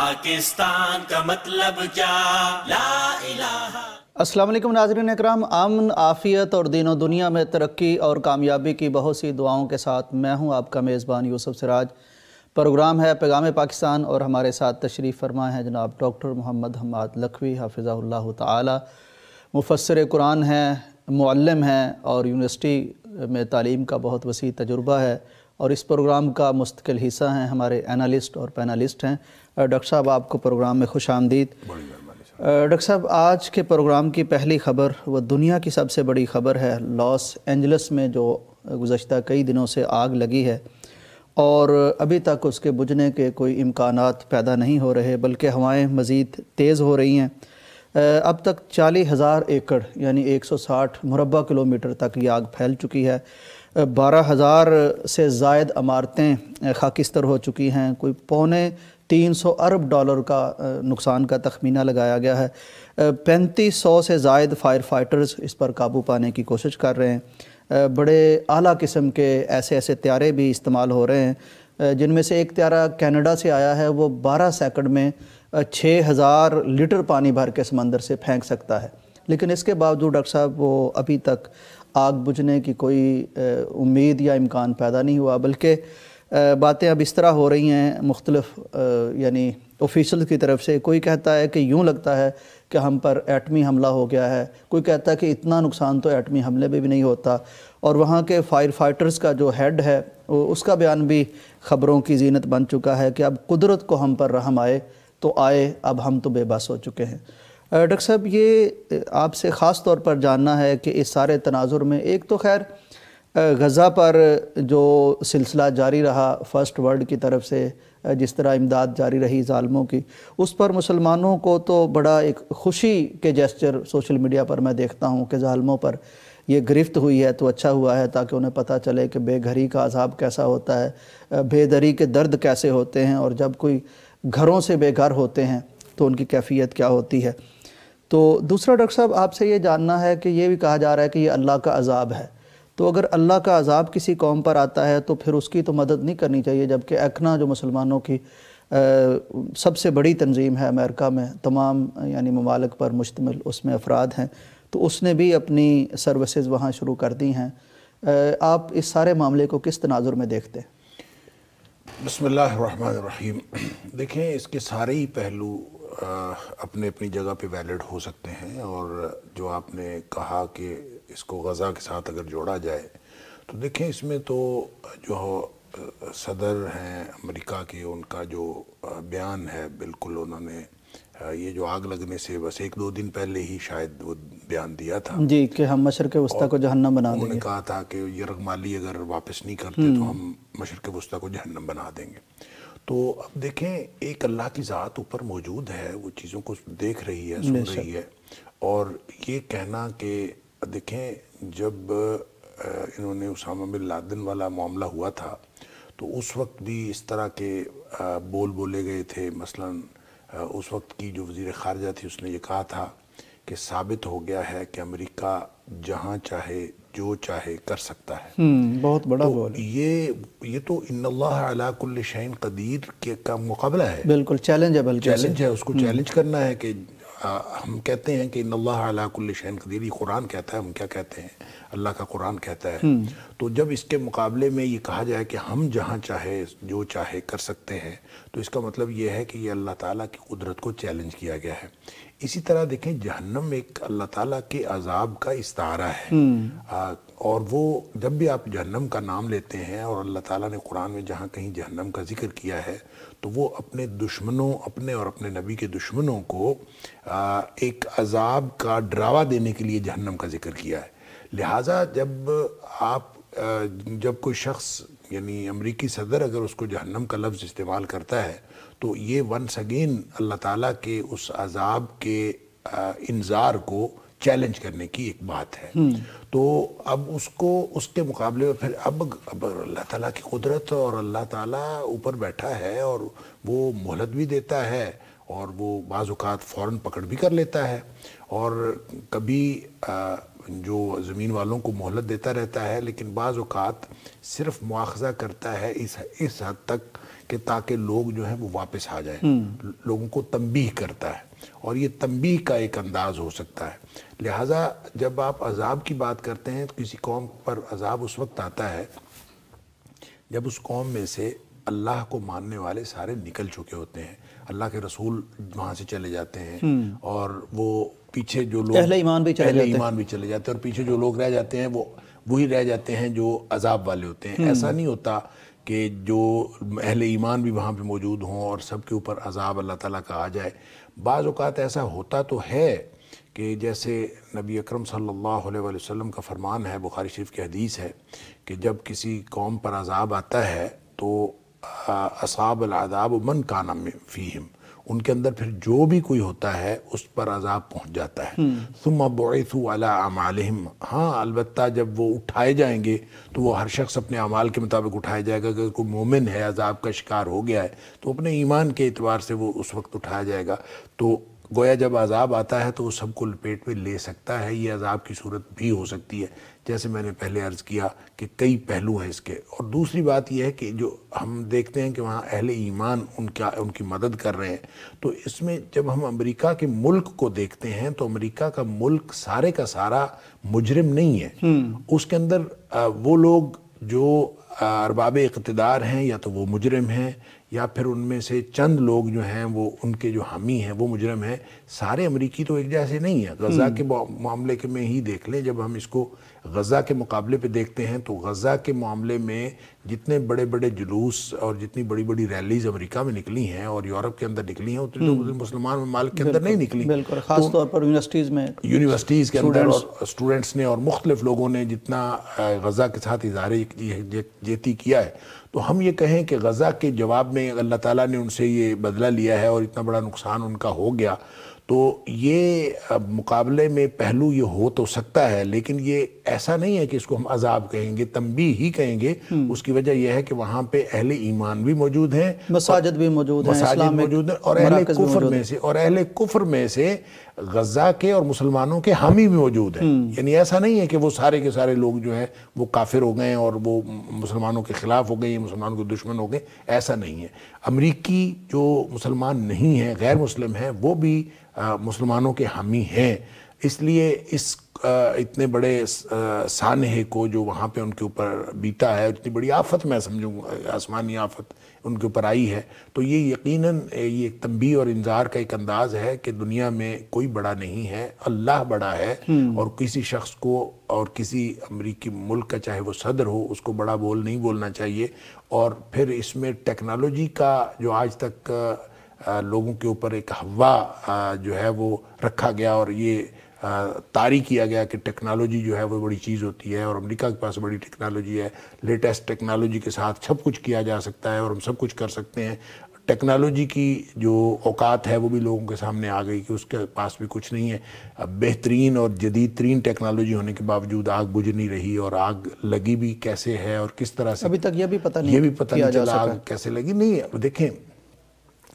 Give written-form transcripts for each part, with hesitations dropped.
پاکستان کا مطلب کیا، لا الہ۔ السلام علیکم ناظرین اکرام، امن، عافیت اور دین و دنیا میں ترقی اور کامیابی کی بہت سی دعاؤں کے ساتھ میں ہوں آپ کا میزبان یوسف سراج۔ پروگرام ہے پیغام پاکستان اور ہمارے ساتھ تشریف فرما ہیں جناب ڈاکٹر محمد حماد لکھوی حافظہ اللہ تعالی، مفسر قرآن ہیں، معلم ہیں اور یونیورسٹی میں تعلیم کا بہت وسیع تجربہ ہے، اور اس پروگرام کا مستقل حصہ ہیں ہمارے اینالسٹ اور پینلسٹ ہیں۔ ڈاکٹر صاحب آپ کو پروگرام میں خوش آمدید۔ ڈاکٹر صاحب، آج کے پروگرام کی پہلی خبر وہ دنیا کی سب سے بڑی خبر ہے۔ لاس اینجلس میں جو گزشتہ کئی دنوں سے آگ لگی ہے اور ابھی تک اس کے بجھنے کے کوئی امکانات پیدا نہیں ہو رہے، بلکہ ہوائیں مزید تیز ہو رہی ہیں۔ اب تک 40,000 ایکڑ یعنی 160 مربع کلومیٹر تک یہ آگ پھیل چکی ہے۔ 12,000 سے زائد عمارتیں خاکستر ہو چکی ہیں۔ کوئی $350 ارب کا نقصان کا تخمینہ لگایا گیا ہے۔ 3500 سے زائد فائر فائٹرز اس پر قابو پانے کی کوشش کر رہے ہیں۔ بڑے اعلیٰ قسم کے ایسے طیارے بھی استعمال ہو رہے ہیں، جن میں سے ایک طیارہ کینیڈا سے آیا ہے، وہ 12 سیکنڈ میں 6,000 لیٹر پانی بھر کے سمندر سے پھینک سکتا ہے۔ لیکن اس کے باوجود ڈاکٹر صاحب وہ ابھی تک آگ بجھنے کی کوئی امید یا امکان پیدا نہیں ہوا، بلکہ باتیں اب اس طرح ہو رہی ہیں مختلف یعنی آفیشل کی طرف سے۔ کوئی کہتا ہے کہ یوں لگتا ہے کہ ہم پر ایٹمی حملہ ہو گیا ہے، کوئی کہتا ہے کہ اتنا نقصان تو ایٹمی حملے میں بھی نہیں ہوتا، اور وہاں کے فائر فائٹرز کا جو ہیڈ ہے اس کا بیان بھی خبروں کی زینت بن چکا ہے کہ اب قدرت کو ہم پر رحم آئے تو آئے، اب ہم تو بے بس ہو چکے ہیں۔ ڈاکٹر صاحب، یہ آپ سے خاص طور پر جاننا ہے کہ اس سارے تناظر میں ایک تو خیر غزہ پر جو سلسلہ جاری رہا فرسٹ ورلڈ کی طرف سے، جس طرح امداد جاری رہی ظالموں کی، اس پر مسلمانوں کو تو بڑا ایک خوشی کے جیسچر سوشل میڈیا پر میں دیکھتا ہوں کہ ظالموں پر یہ گرفت ہوئی ہے تو اچھا ہوا ہے، تاکہ انہیں پتہ چلے کہ بے گھری کا عذاب کیسا ہوتا ہے، بے دری کے درد کیسے ہوتے ہیں، اور جب کوئی گھروں سے بے گھر ہوتے ہیں تو ان کی کیفیت کیا ہوتی ہے۔ تو دوسرا ڈاکٹر صاحب، آپ سے یہ جاننا ہے کہ یہ بھی کہا جا رہا ہے کہ یہ اللہ کا عذاب ہے، تو اگر اللہ کا عذاب کسی قوم پر آتا ہے تو پھر اس کی تو مدد نہیں کرنی چاہیے، جبکہ ایکنا جو مسلمانوں کی سب سے بڑی تنظیم ہے امریکہ میں، تمام یعنی ممالک پر مشتمل اس میں افراد ہیں، تو اس نے بھی اپنی سروسز وہاں شروع کر دی ہیں۔ آپ اس سارے معاملے کو کس تناظر میں دیکھتے ہیں؟ بسم اللہ الرحمن الرحیم۔ دیکھیں، اس کے سارے ہی پہلو اپنے اپنی جگہ پہ ویلڈ ہو سکتے ہیں، اور جو آپ نے کہا کہ اس کو غزہ کے ساتھ اگر جوڑا جائے تو دیکھیں اس میں تو جو صدر ہیں امریکہ کے، ان کا جو بیان ہے، بالکل انہوں نے یہ جو آگ لگنے سے بس 1-2 دن پہلے ہی شاید وہ بیان دیا تھا جی کہ ہم مشرق وسطیٰ کو جہنم بنا دیں گے۔ انہوں نے کہا تھا کہ یرغمالی اگر واپس نہیں کرتے تو ہم مشرق وسطیٰ کو جہنم بنا دیں گے۔ تو اب دیکھیں، ایک اللہ کی ذات اوپر موجود ہے، وہ چیزوں کو دیکھ رہی ہے، سن رہی ہے، اور یہ کہنا کہ دیکھیں جب انہوں نے اسامہ بن لادن والا معاملہ ہوا تھا تو اس وقت بھی اس طرح کے بولے گئے تھے۔ مثلا اس وقت کی جو وزیر خارجہ تھی، اس نے یہ کہا تھا کہ ثابت ہو گیا ہے کہ امریکہ جہاں چاہے جو چاہے کر سکتا ہے۔ بہت بڑا بول ہے یہ تو ان اللہ علی کل شیء قدیر کا مقابلہ ہے، بالکل چیلنج ہے، بلکہ چیلنج ہے، اس کو چیلنج کرنا ہے کہ ہم کہتے ہیں کہ ان اللہ علی کل شیء قدیر، یہ قرآن کہتا ہے، ہم کیا کہتے ہیں، اللہ کا قرآن کہتا ہے۔ تو جب اس کے مقابلے میں یہ کہا جائے کہ ہم جہاں چاہے جو چاہے کر سکتے ہیں، تو اس کا مطلب یہ ہے کہ یہ اللہ تعالیٰ کی قدرت کو چیلنج کیا گیا ہے۔ اسی طرح دیکھیں، جہنم ایک اللہ تعالیٰ کے عذاب کا استعارہ ہے، اور وہ جب بھی آپ جہنم کا نام لیتے ہیں، اور اللہ تعالیٰ نے قرآن میں جہاں کہیں جہنم کا ذکر کیا ہے تو وہ اپنے دشمنوں، اپنے اور اپنے نبی کے دشمنوں کو ایک عذاب کا ڈراوا دینے کے لیے جہنم کا ذکر کیا ہے۔ لہٰذا جب کوئی شخص یعنی امریکی صدر اگر اس کو جہنم کا لفظ استعمال کرتا ہے تو یہ ونس اگین اللہ تعالیٰ کے اس عذاب کے انذار کو چیلنج کرنے کی ایک بات ہے۔ تو اب اس کے مقابلے میں پھر اب اللہ تعالیٰ کی قدرت، اور اللہ تعالیٰ اوپر بیٹھا ہے اور وہ مہلت بھی دیتا ہے، اور وہ بعض اوقات فوراً پکڑ بھی کر لیتا ہے، اور کبھی جو زمین والوں کو مہلت دیتا رہتا ہے، لیکن بعض اوقات صرف مواخذہ کرتا ہے اس حد تک کہ تاکہ لوگ جو ہیں وہ واپس آ جائیں، لوگوں کو تنبیہ کرتا ہے، اور یہ تنبیہ کا ایک انداز ہو سکتا ہے۔ لہٰذا جب آپ عذاب کی بات کرتے ہیں تو کسی قوم پر عذاب اس وقت آتا ہے جب اس قوم میں سے اللہ کو ماننے والے سارے نکل چکے ہوتے ہیں، اللہ کے رسول وہاں سے چلے جاتے ہیں، اور وہ پیچھے جو لوگ اہل ایمان بھی چلے جاتے ہیں، اور پیچھے جو لوگ رہ جاتے ہیں وہی رہ جاتے ہیں جو عذاب والے ہوتے ہیں۔ ایسا نہیں ہوتا کہ جو اہل ایمان بھی وہاں پہ موجود ہوں اور سب کے اوپر عذاب اللہ تعالیٰ کا آ جائے۔ بعض اوقات ایسا ہوتا تو ہے کہ جیسے نبی اکرم صلی اللہ علیہ وسلم کا فرمان ہے، بخاری شریف کی حدیث ہے کہ جب کسی قوم پر عذاب آتا ہے تو اصحاب العذاب من کان فیہم، ان کے اندر پھر جو بھی کوئی ہوتا ہے اس پر عذاب پہنچ جاتا ہے۔ ثم بعثوا علی اعمالہم، ہاں البتہ جب وہ اٹھائے جائیں گے تو وہ ہر شخص اپنے اعمال کے مطابق اٹھایا جائے گا۔ اگر کوئی مومن ہے عذاب کا شکار ہو گیا ہے تو اپنے ایمان کے اعتبار سے وہ اس وقت اٹھایا جائے گا۔ تو گویا جب عذاب آتا ہے تو وہ سب کو لپیٹ میں لے سکتا ہے۔ یہ عذاب کی صورت بھی ہو سکتی ہے، جیسے میں نے پہلے عرض کیا کہ کئی پہلو ہیں اس کے۔ اور دوسری بات یہ ہے کہ جو ہم دیکھتے ہیں کہ وہاں اہل ایمان ان کی مدد کر رہے ہیں، تو اس میں جب ہم امریکہ کے ملک کو دیکھتے ہیں تو امریکہ کا ملک سارے کا سارا مجرم نہیں ہے۔ اس کے اندر وہ لوگ جو ارباب اقتدار ہیں یا تو وہ مجرم ہیں، یا پھر ان میں سے چند لوگ جو ہیں وہ ان کے جو حامی ہیں وہ مجرم ہیں۔ سارے امریکی تو ایک جیسے نہیں ہیں۔ غزہ کے معاملے کے میں ہی دیکھ لیں، جب ہم اس کو غزہ کے مقابلے پہ دیکھتے ہیں تو غزہ کے معاملے میں جتنے بڑے بڑے جلوس اور جتنی بڑی بڑی ریلیز امریکہ میں نکلی ہیں اور یورپ کے اندر نکلی ہیں، اتنی تو مسلمان ممالک کے اندر نہیں نکلی۔ بالکل، خاص طور پر یونیورسٹیز کے اندر اور اسٹوڈنٹس نے اور مختلف لوگوں نے جتنا غزہ کے ساتھ اظہار یکجہتی کیا ہے، تو ہم یہ کہیں کہ غزہ کے جواب میں اللہ تعالیٰ نے ان سے یہ بدلہ لیا ہے اور اتنا بڑا نقصان ان کا ہو گیا، تو یہ مقابلے میں پہلو یہ ہو تو سکتا ہے، لیکن یہ ایسا نہیں ہے کہ اس کو ہم عذاب کہیں گے، تنبیہ ہی کہیں گے۔ اس کی وجہ یہ ہے کہ وہاں پہ اہل ایمان بھی موجود ہیں، مساجد بھی موجود ہیں، اور اہل کفر میں سے غزہ کے اور مسلمانوں کے حامی بھی موجود ہیں۔ یعنی ایسا نہیں ہے کہ وہ سارے کے سارے لوگ جو ہیں وہ کافر ہو گئے اور وہ مسلمانوں کے خلاف ہو گئے یا مسلمانوں کے دشمن ہو گئے، ایسا نہیں ہے۔ امریکی جو مسلمان نہیں ہیں، غیر مسلم ہیں، وہ بھی مسلمانوں کے حامی ہیں۔ اس لیے اس اتنے بڑے سانحے کو جو وہاں پہ ان کے اوپر بیتا ہے، اتنی بڑی آفت میں سمجھوں آسمانی آفت ان کے اوپر آئی ہے، تو یہ یقیناً یہ ایک تنبیہ اور انذار کا ایک انداز ہے کہ دنیا میں کوئی بڑا نہیں ہے، اللہ بڑا ہے، اور کسی شخص کو اور کسی امریکی ملک کا چاہے وہ صدر ہو اس کو بڑا بول نہیں بولنا چاہیے۔ اور پھر اس میں ٹیکنالوجی کا جو آج تک لوگوں کے اوپر ایک ہوا جو ہے وہ رکھا گیا اور یہ طاری کیا گیا کہ ٹیکنالوجی جو ہے وہ بڑی چیز ہوتی ہے اور امریکہ کے پاس بڑی ٹیکنالوجی ہے، لیٹسٹ ٹیکنالوجی کے ساتھ سب کچھ کیا جا سکتا ہے اور ہم سب کچھ کر سکتے ہیں۔ ٹیکنالوجی کی جو اوقات ہے وہ بھی لوگوں کے سامنے آ گئی کہ اس کے پاس بھی کچھ نہیں ہے۔ بہترین اور جدید ترین ٹیکنالوجی ہونے کے باوجود آگ بجھ نہیں رہی، اور آگ لگی بھی کیسے ہے اور کس طرح سے، ابھی تک یہ بھی پتہ نہیں چلا آگ کیسے لگی۔ نہیں، دیکھیں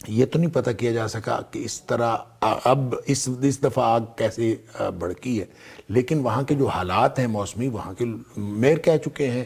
یہ تو نہیں پتہ کیا جا سکا کہ اس طرح اب اس دفعہ آگ کیسے بھڑکی ہے، لیکن وہاں کے جو حالات ہیں موسمی، وہاں کے میئر کہہ چکے ہیں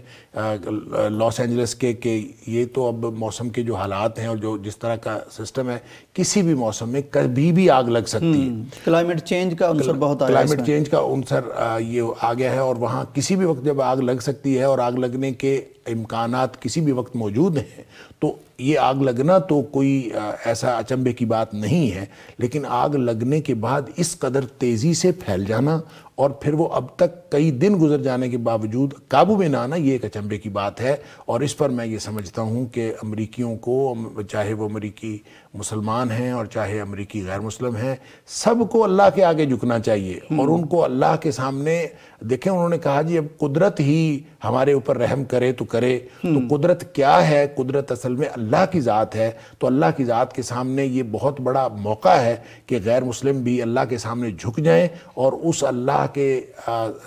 لاس اینجلس کے کہ یہ تو اب موسم کے جو حالات ہیں اور جو جس طرح کا سسٹم ہے، کسی بھی موسم میں کبھی بھی آگ لگ سکتی ہے۔ کلائمیٹ چینج کا عنصر بہت آیا ہے، کلائمیٹ چینج کا عنصر یہ آ گیا ہے، اور وہاں کسی بھی وقت جب آگ لگ سکتی ہے اور آگ لگنے کے امکانات کسی بھی وقت موجود ہیں، تو یہ آگ لگنا تو کوئی ایسا اچنبے کی بات نہیں ہے، لیکن آگ لگنے کے بعد اس قدر تیزی سے پھیل جانا اور پھر وہ اب تک کئی دن گزر جانے کے باوجود قابو میں نہ آنا، یہ ایک اچنبے کی بات ہے۔ اور اس پر میں یہ سمجھتا ہوں کہ امریکیوں کو، چاہے وہ امریکی مسلمان ہیں اور چاہے امریکی غیر مسلم ہیں، سب کو اللہ کے آگے جھکنا چاہیے اور ان کو اللہ کے سامنے دیکھیں۔ انہوں نے کہا جی اب قدرت ہی ہمارے اوپر رحم کرے تو کرے، تو قدرت کیا ہے؟ قدرت اصل میں اللہ کی ذات ہے، تو اللہ کی ذات کے سامنے یہ بہت بڑا موقع ہے کہ غیر مسلم بھی اللہ کے سامنے جھک جائیں اور اس اللہ کے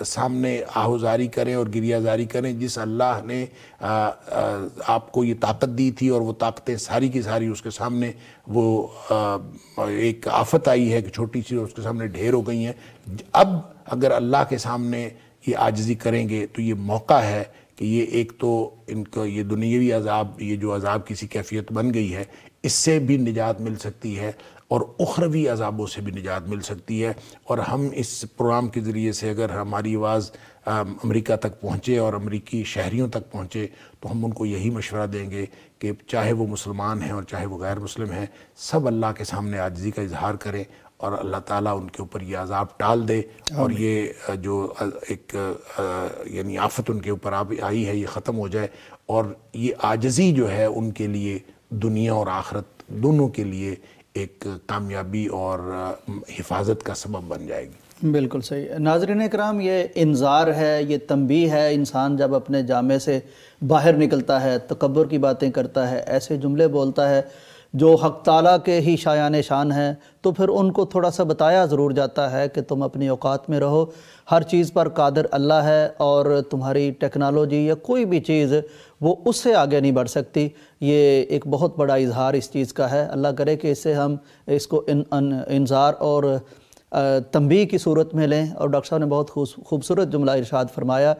سامنے آہوزاری کریں اور گریہ زاری کریں جس اللہ نے آپ کو یہ طاقت دی تھی، اور وہ طاقتیں ساری کی ساری اس کے سامنے وہ ایک آفت آئی ہے کہ چھوٹی سی اس کے سامنے ڈھیر ہو گئی ہیں۔ اب اگر اللہ کے سامنے یہ عاجزی کریں گے تو یہ موقع ہے کہ یہ ایک تو ان کا یہ دنیاوی عذاب، یہ جو عذاب کسی کیفیت بن گئی ہے، اس سے بھی نجات مل سکتی ہے اور اخروی عذابوں سے بھی نجات مل سکتی ہے۔ اور ہم اس پروگرام کے ذریعے سے اگر ہماری آواز امریکہ تک پہنچے اور امریکی شہریوں تک پہنچے تو ہم ان کو یہی مشورہ دیں گے کہ چاہے وہ مسلمان ہیں اور چاہے وہ غیر مسلم ہیں، سب اللہ کے سامنے عاجزی کا اظہار کریں اور اللہ تعالیٰ ان کے اوپر یہ عذاب ٹال دے اور یہ جو ایک یعنی آفت ان کے اوپر آئی ہے یہ ختم ہو جائے، اور یہ عاجزی جو ہے ان کے لیے دنیا اور آخرت دونوں کے لیے ایک کامیابی اور حفاظت کا سبب بن جائے گی۔ بالکل صحیح۔ ناظرین اکرام، یہ انذار ہے، یہ تنبیہ ہے۔ انسان جب اپنے جامے سے باہر نکلتا ہے، تکبر کی باتیں کرتا ہے، ایسے جملے بولتا ہے جو حق تعالیٰ کے ہی شایان شان ہیں، تو پھر ان کو تھوڑا سا بتایا ضرور جاتا ہے کہ تم اپنی اوقات میں رہو، ہر چیز پر قادر اللہ ہے اور تمہاری ٹیکنالوجی یا کوئی بھی چیز وہ اس سے آگے نہیں بڑھ سکتی۔ یہ ایک بہت بڑا اظہار اس چیز کا ہے۔ اللہ کرے کہ اس سے ہم اس کو انذار اور تنبیہ کی صورت میں لیں۔ اور ڈاکٹر صاحب نے بہت خوبصورت جملہ ارشاد فرمایا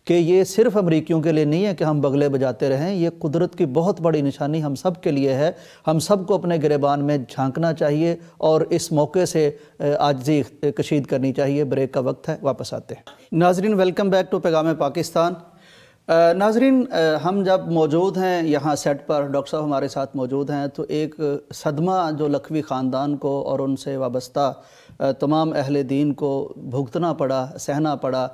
کہ یہ صرف امریکیوں کے لیے نہیں ہے کہ ہم بغلے بجاتے رہیں، یہ قدرت کی بہت بڑی نشانی ہم سب کے لیے ہے۔ ہم سب کو اپنے گریبان میں جھانکنا چاہیے اور اس موقع سے عاجزی کشید کرنی چاہیے۔ بریک کا وقت ہے، واپس آتے ہیں۔ ناظرین ویلکم بیک ٹو پیغام پاکستان۔ ناظرین، ہم جب موجود ہیں یہاں سیٹ پر، ڈاکٹر صاحب ہمارے ساتھ موجود ہیں، تو ایک صدمہ جو لکھوی خاندان کو اور ان سے وابستہ تمام اہل دین کو بھگتنا پڑا، سہنا پڑا،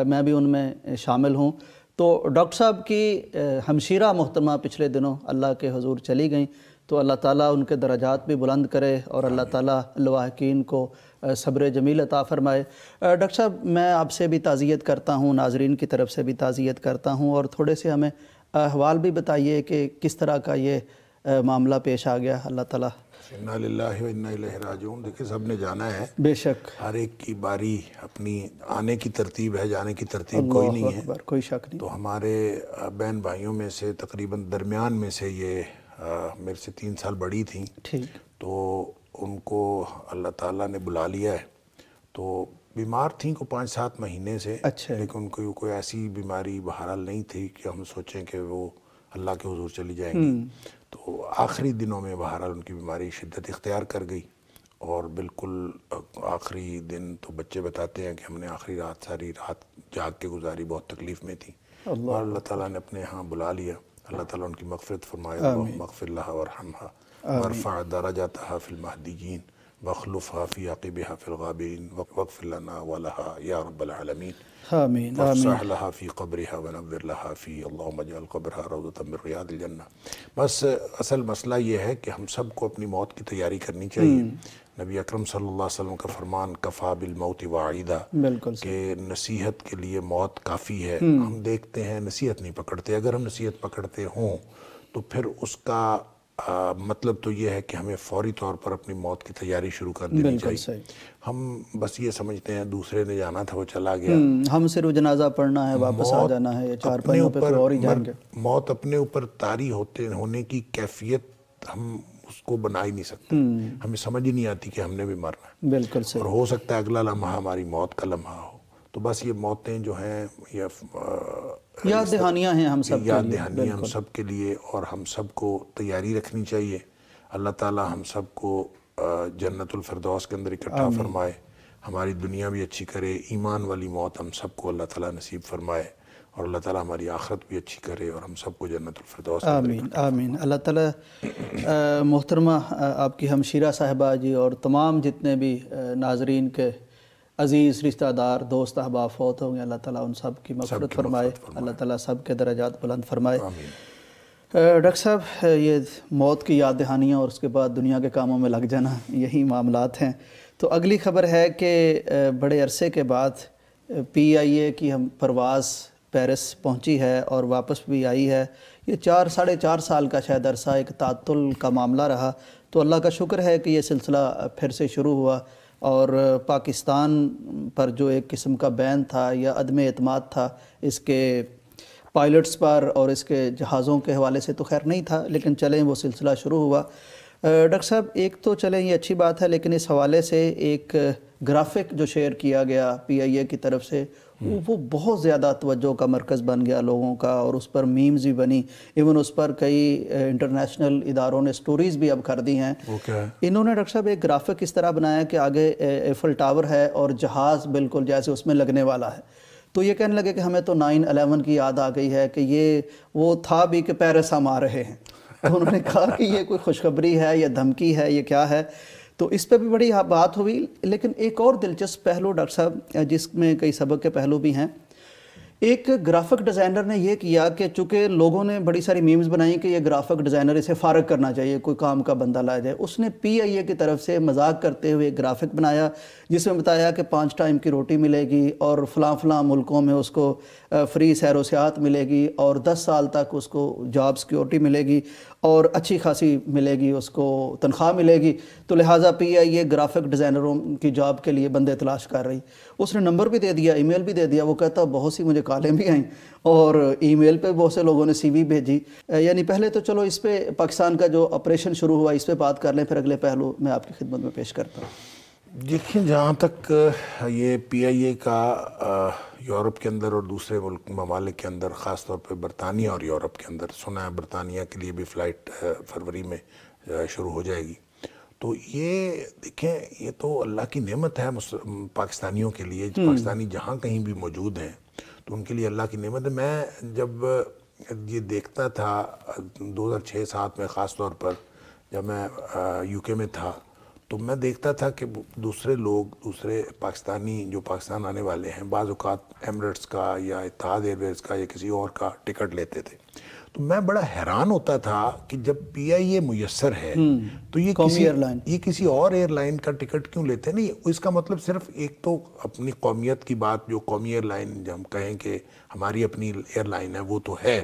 میں بھی ان میں شامل ہوں۔ تو ڈاکٹر صاحب کی ہمشیرہ محترمہ پچھلے دنوں اللہ کے حضور چلی گئیں، تو اللہ تعالیٰ ان کے درجات بھی بلند کرے اور اللہ تعالیٰ لواحقین کو صبر جمیل عطا فرمائے۔ ڈاکٹر صاحب، میں آپ سے بھی تعزیت کرتا ہوں، ناظرین کی طرف سے بھی تعزیت کرتا ہوں، اور تھوڑے سے ہمیں احوال بھی بتائیے کہ کس طرح کا یہ معاملہ پیش آ گیا۔ اللہ تعالیٰ انا للہ و انا الیہ راجعون۔ دیکھیں، سب نے جانا ہے، بے شک، ہر ایک کی باری اپنی آنے کی ترتیب ہے، جانے کی ترتیب کوئی نہیں ہے۔ اکبر، کوئی شک نہیں۔ تو ہمارے بہن بھائیوں میں سے تقریباً درمیان میں سے یہ میرے سے 3 سال بڑی تھیں، ٹھیک، تو ان کو اللہ تعالیٰ نے بلا لیا ہے۔ تو بیمار تھیں کو 5-7 مہینے سے، اچھا، لیکن ان کو کوئی ایسی بیماری بہرحال نہیں تھی کہ ہم سوچیں کہ وہ اللہ کے حضور چلی جائیں گی۔ تو آخری دنوں میں بہرحال ان کی بیماری شدت اختیار کر گئی، اور بالکل آخری دن تو بچے بتاتے ہیں کہ ہم نے آخری رات ساری رات جاگ کے گزاری، بہت تکلیف میں تھی، اور اللہ تعالیٰ نے اپنے ہاں بلا لیا۔ اللہ تعالیٰ ان کی مغفرت فرمائے، اللہم اغفر لہا وارحمہا وارفع درجاتہا فی المہدیین واخلفہا فی عقبہا فی الغابرین واغفر لنا ولہا یا رب العالمین، آمین، وافسح لها في قبرها ونور لها في اللهم اجعل قبرها روضة من رياض الجنہ۔ بس اصل مسئلہ یہ ہے کہ ہم سب کو اپنی موت کی تیاری کرنی چاہیے۔ نبی اکرم صلی اللہ علیہ وسلم کا فرمان کفا بالموت وعیدا، بالکل کہ نصیحت کے لیے موت کافی ہے۔ ہم دیکھتے ہیں نصیحت نہیں پکڑتے، اگر ہم نصیحت پکڑتے ہوں تو پھر اس کا مطلب تو یہ ہے کہ ہمیں فوری طور پر اپنی موت کی تیاری شروع کر دینی چاہیے۔ ہم بس یہ سمجھتے ہیں دوسرے نے جانا تھا وہ چلا گیا، ہم صرف جنازہ پڑھنا ہے، واپس آ جانا ہے، یا چار پائیوں پہ کوئی اور ہی جائیں گے۔ موت اپنے اوپر طاری ہونے کی کیفیت ہم اس کو بنا ہی نہیں سکتے، ہمیں سمجھ ہی نہیں آتی کہ ہم نے بھی مرنا ہے، بالکل صحیح، اور ہو سکتا ہے اگلا لمحہ ہماری موت کا لمحہ ہو۔ تو بس یہ موتیں جو ہیں یہ یاد دہانیاں ہیں ہم سب کے لیے، یاد دہانیاں ہم سب کے لیے، اور ہم سب کو تیاری رکھنی چاہیے۔ اللہ تعالیٰ ہم سب کو جنت الفردوس کے اندر اکٹھا فرمائے، ہماری دنیا بھی اچھی کرے، ایمان والی موت ہم سب کو اللہ تعالیٰ نصیب فرمائے، اور اللہ تعالیٰ ہماری آخرت بھی اچھی کرے اور ہم سب کو جنت الفردوس کے اندر آمین، آمین۔ اللہ تعالیٰ محترمہ آپ کی ہمشیرہ صاحبہ جی اور تمام جتنے بھی ناظرین کے عزیز رشتہ دار دوست احباب فوت ہوں گے، اللہ تعالیٰ ان سب کی مغفرت فرمائے، اللہ تعالیٰ سب کے درجات بلند فرمائے۔ ڈاکٹر صاحب، یہ موت کی یاد دہانیاں اور اس کے بعد دنیا کے کاموں میں لگ جانا، یہی معاملات ہیں۔ تو اگلی خبر ہے کہ بڑے عرصے کے بعد PIA کی ہم پرواز پیرس پہنچی ہے اور واپس بھی آئی ہے۔ یہ 4-4.5 سال کا شاید عرصہ ایک تعطل کا معاملہ رہا، تو اللہ کا شکر ہے کہ یہ سلسلہ پھر سے شروع ہوا، اور پاکستان پر جو ایک قسم کا بین تھا یا عدم اعتماد تھا اس کے پائلٹس پر اور اس کے جہازوں کے حوالے سے، تو خیر نہیں تھا، لیکن چلیں وہ سلسلہ شروع ہوا۔ ڈاکٹر صاحب، ایک تو چلیں یہ اچھی بات ہے، لیکن اس حوالے سے ایک گرافک جو شیئر کیا گیا PIA کی طرف سے، وہ بہت زیادہ توجہ کا مرکز بن گیا لوگوں کا، اور اس پر میمز بھی بنی، ایون اس پر کئی انٹرنیشنل اداروں نے سٹوریز بھی اب کر دی ہیں۔ وہ کیا ہے؟ انہوں نے ڈاکٹر صاحب ایک گرافک اس طرح بنایا کہ آگے ایفل ٹاور ہے اور جہاز بالکل جیسے اس میں لگنے والا ہے، تو یہ کہنے لگے کہ ہمیں تو 9/11 کی یاد آ گئی ہے کہ یہ وہ تھا بھی کہ پیرس ہم آ رہے ہیں۔ تو انہوں نے کہا کہ یہ کوئی خوشخبری ہے یا دھمکی ہے، یہ کیا ہے؟ تو اس پہ بھی بڑی بات ہوئی۔ لیکن ایک اور دلچسپ پہلو ڈاکٹر صاحب، جس میں کئی سبق کے پہلو بھی ہیں، ایک گرافک ڈیزائنر نے یہ کیا کہ چونکہ لوگوں نے بڑی ساری میمز بنائی کہ یہ گرافک ڈیزائنر اسے فارغ کرنا چاہیے، کوئی کام کا بندہ لایا جائے، اس نے PIA کی طرف سے مذاق کرتے ہوئے ایک گرافک بنایا جس میں بتایا کہ 5 ٹائم کی روٹی ملے گی اور فلاں فلاں ملکوں میں اس کو فری سیر و سیاحت ملے گی اور 10 سال تک اس کو جاب سیکیورٹی ملے گی اور اچھی خاصی ملے گی، اس کو تنخواہ ملے گی، تو لہٰذا PIA گرافک ڈیزائنروں کی جاب کے لیے بندے تلاش کر رہی۔ اس نے نمبر بھی دے دیا، ای میل بھی دے دیا۔ وہ کہتا بہت سی مجھے کالیں بھی آئیں اور ای میل پہ بہت سے لوگوں نے CV بھیجی۔ یعنی پہلے تو چلو اس پہ پاکستان کا جو آپریشن شروع ہوا اس پہ بات کر لیں، پھر اگلے پہلو میں آپ کی خدمت میں پیش کرتا ہوں۔ دیکھیں، جہاں تک یہ PIA کا یورپ کے اندر اور دوسرے ممالک کے اندر، خاص طور پہ برطانیہ اور یورپ کے اندر، سنا ہے برطانیہ کے لیے بھی فلائٹ فروری میں شروع ہو جائے گی، تو یہ دیکھیں یہ تو اللہ کی نعمت ہے پاکستانیوں کے لیے۔ پاکستانی جہاں کہیں بھی موجود ہیں تو ان کے لیے اللہ کی نعمت ہے۔ میں جب یہ دیکھتا تھا 2006-07 میں، خاص طور پر جب میں UK میں تھا، تو میں دیکھتا تھا کہ دوسرے لوگ، دوسرے پاکستانی جو پاکستان آنے والے ہیں، بعض اوقات ایمریٹس کا یا اتحاد ایئر ویز کا یا کسی اور کا ٹکٹ لیتے تھے، تو میں بڑا حیران ہوتا تھا کہ جب PIA میسر ہے تو یہ کسی اور ایئر لائن کا ٹکٹ کیوں لیتے ہیں؟ نہیں، اس کا مطلب صرف ایک تو اپنی قومیت کی بات، جو قومی ایئر لائن جب ہم کہیں کہ ہماری اپنی ایئر لائن ہے وہ تو ہے،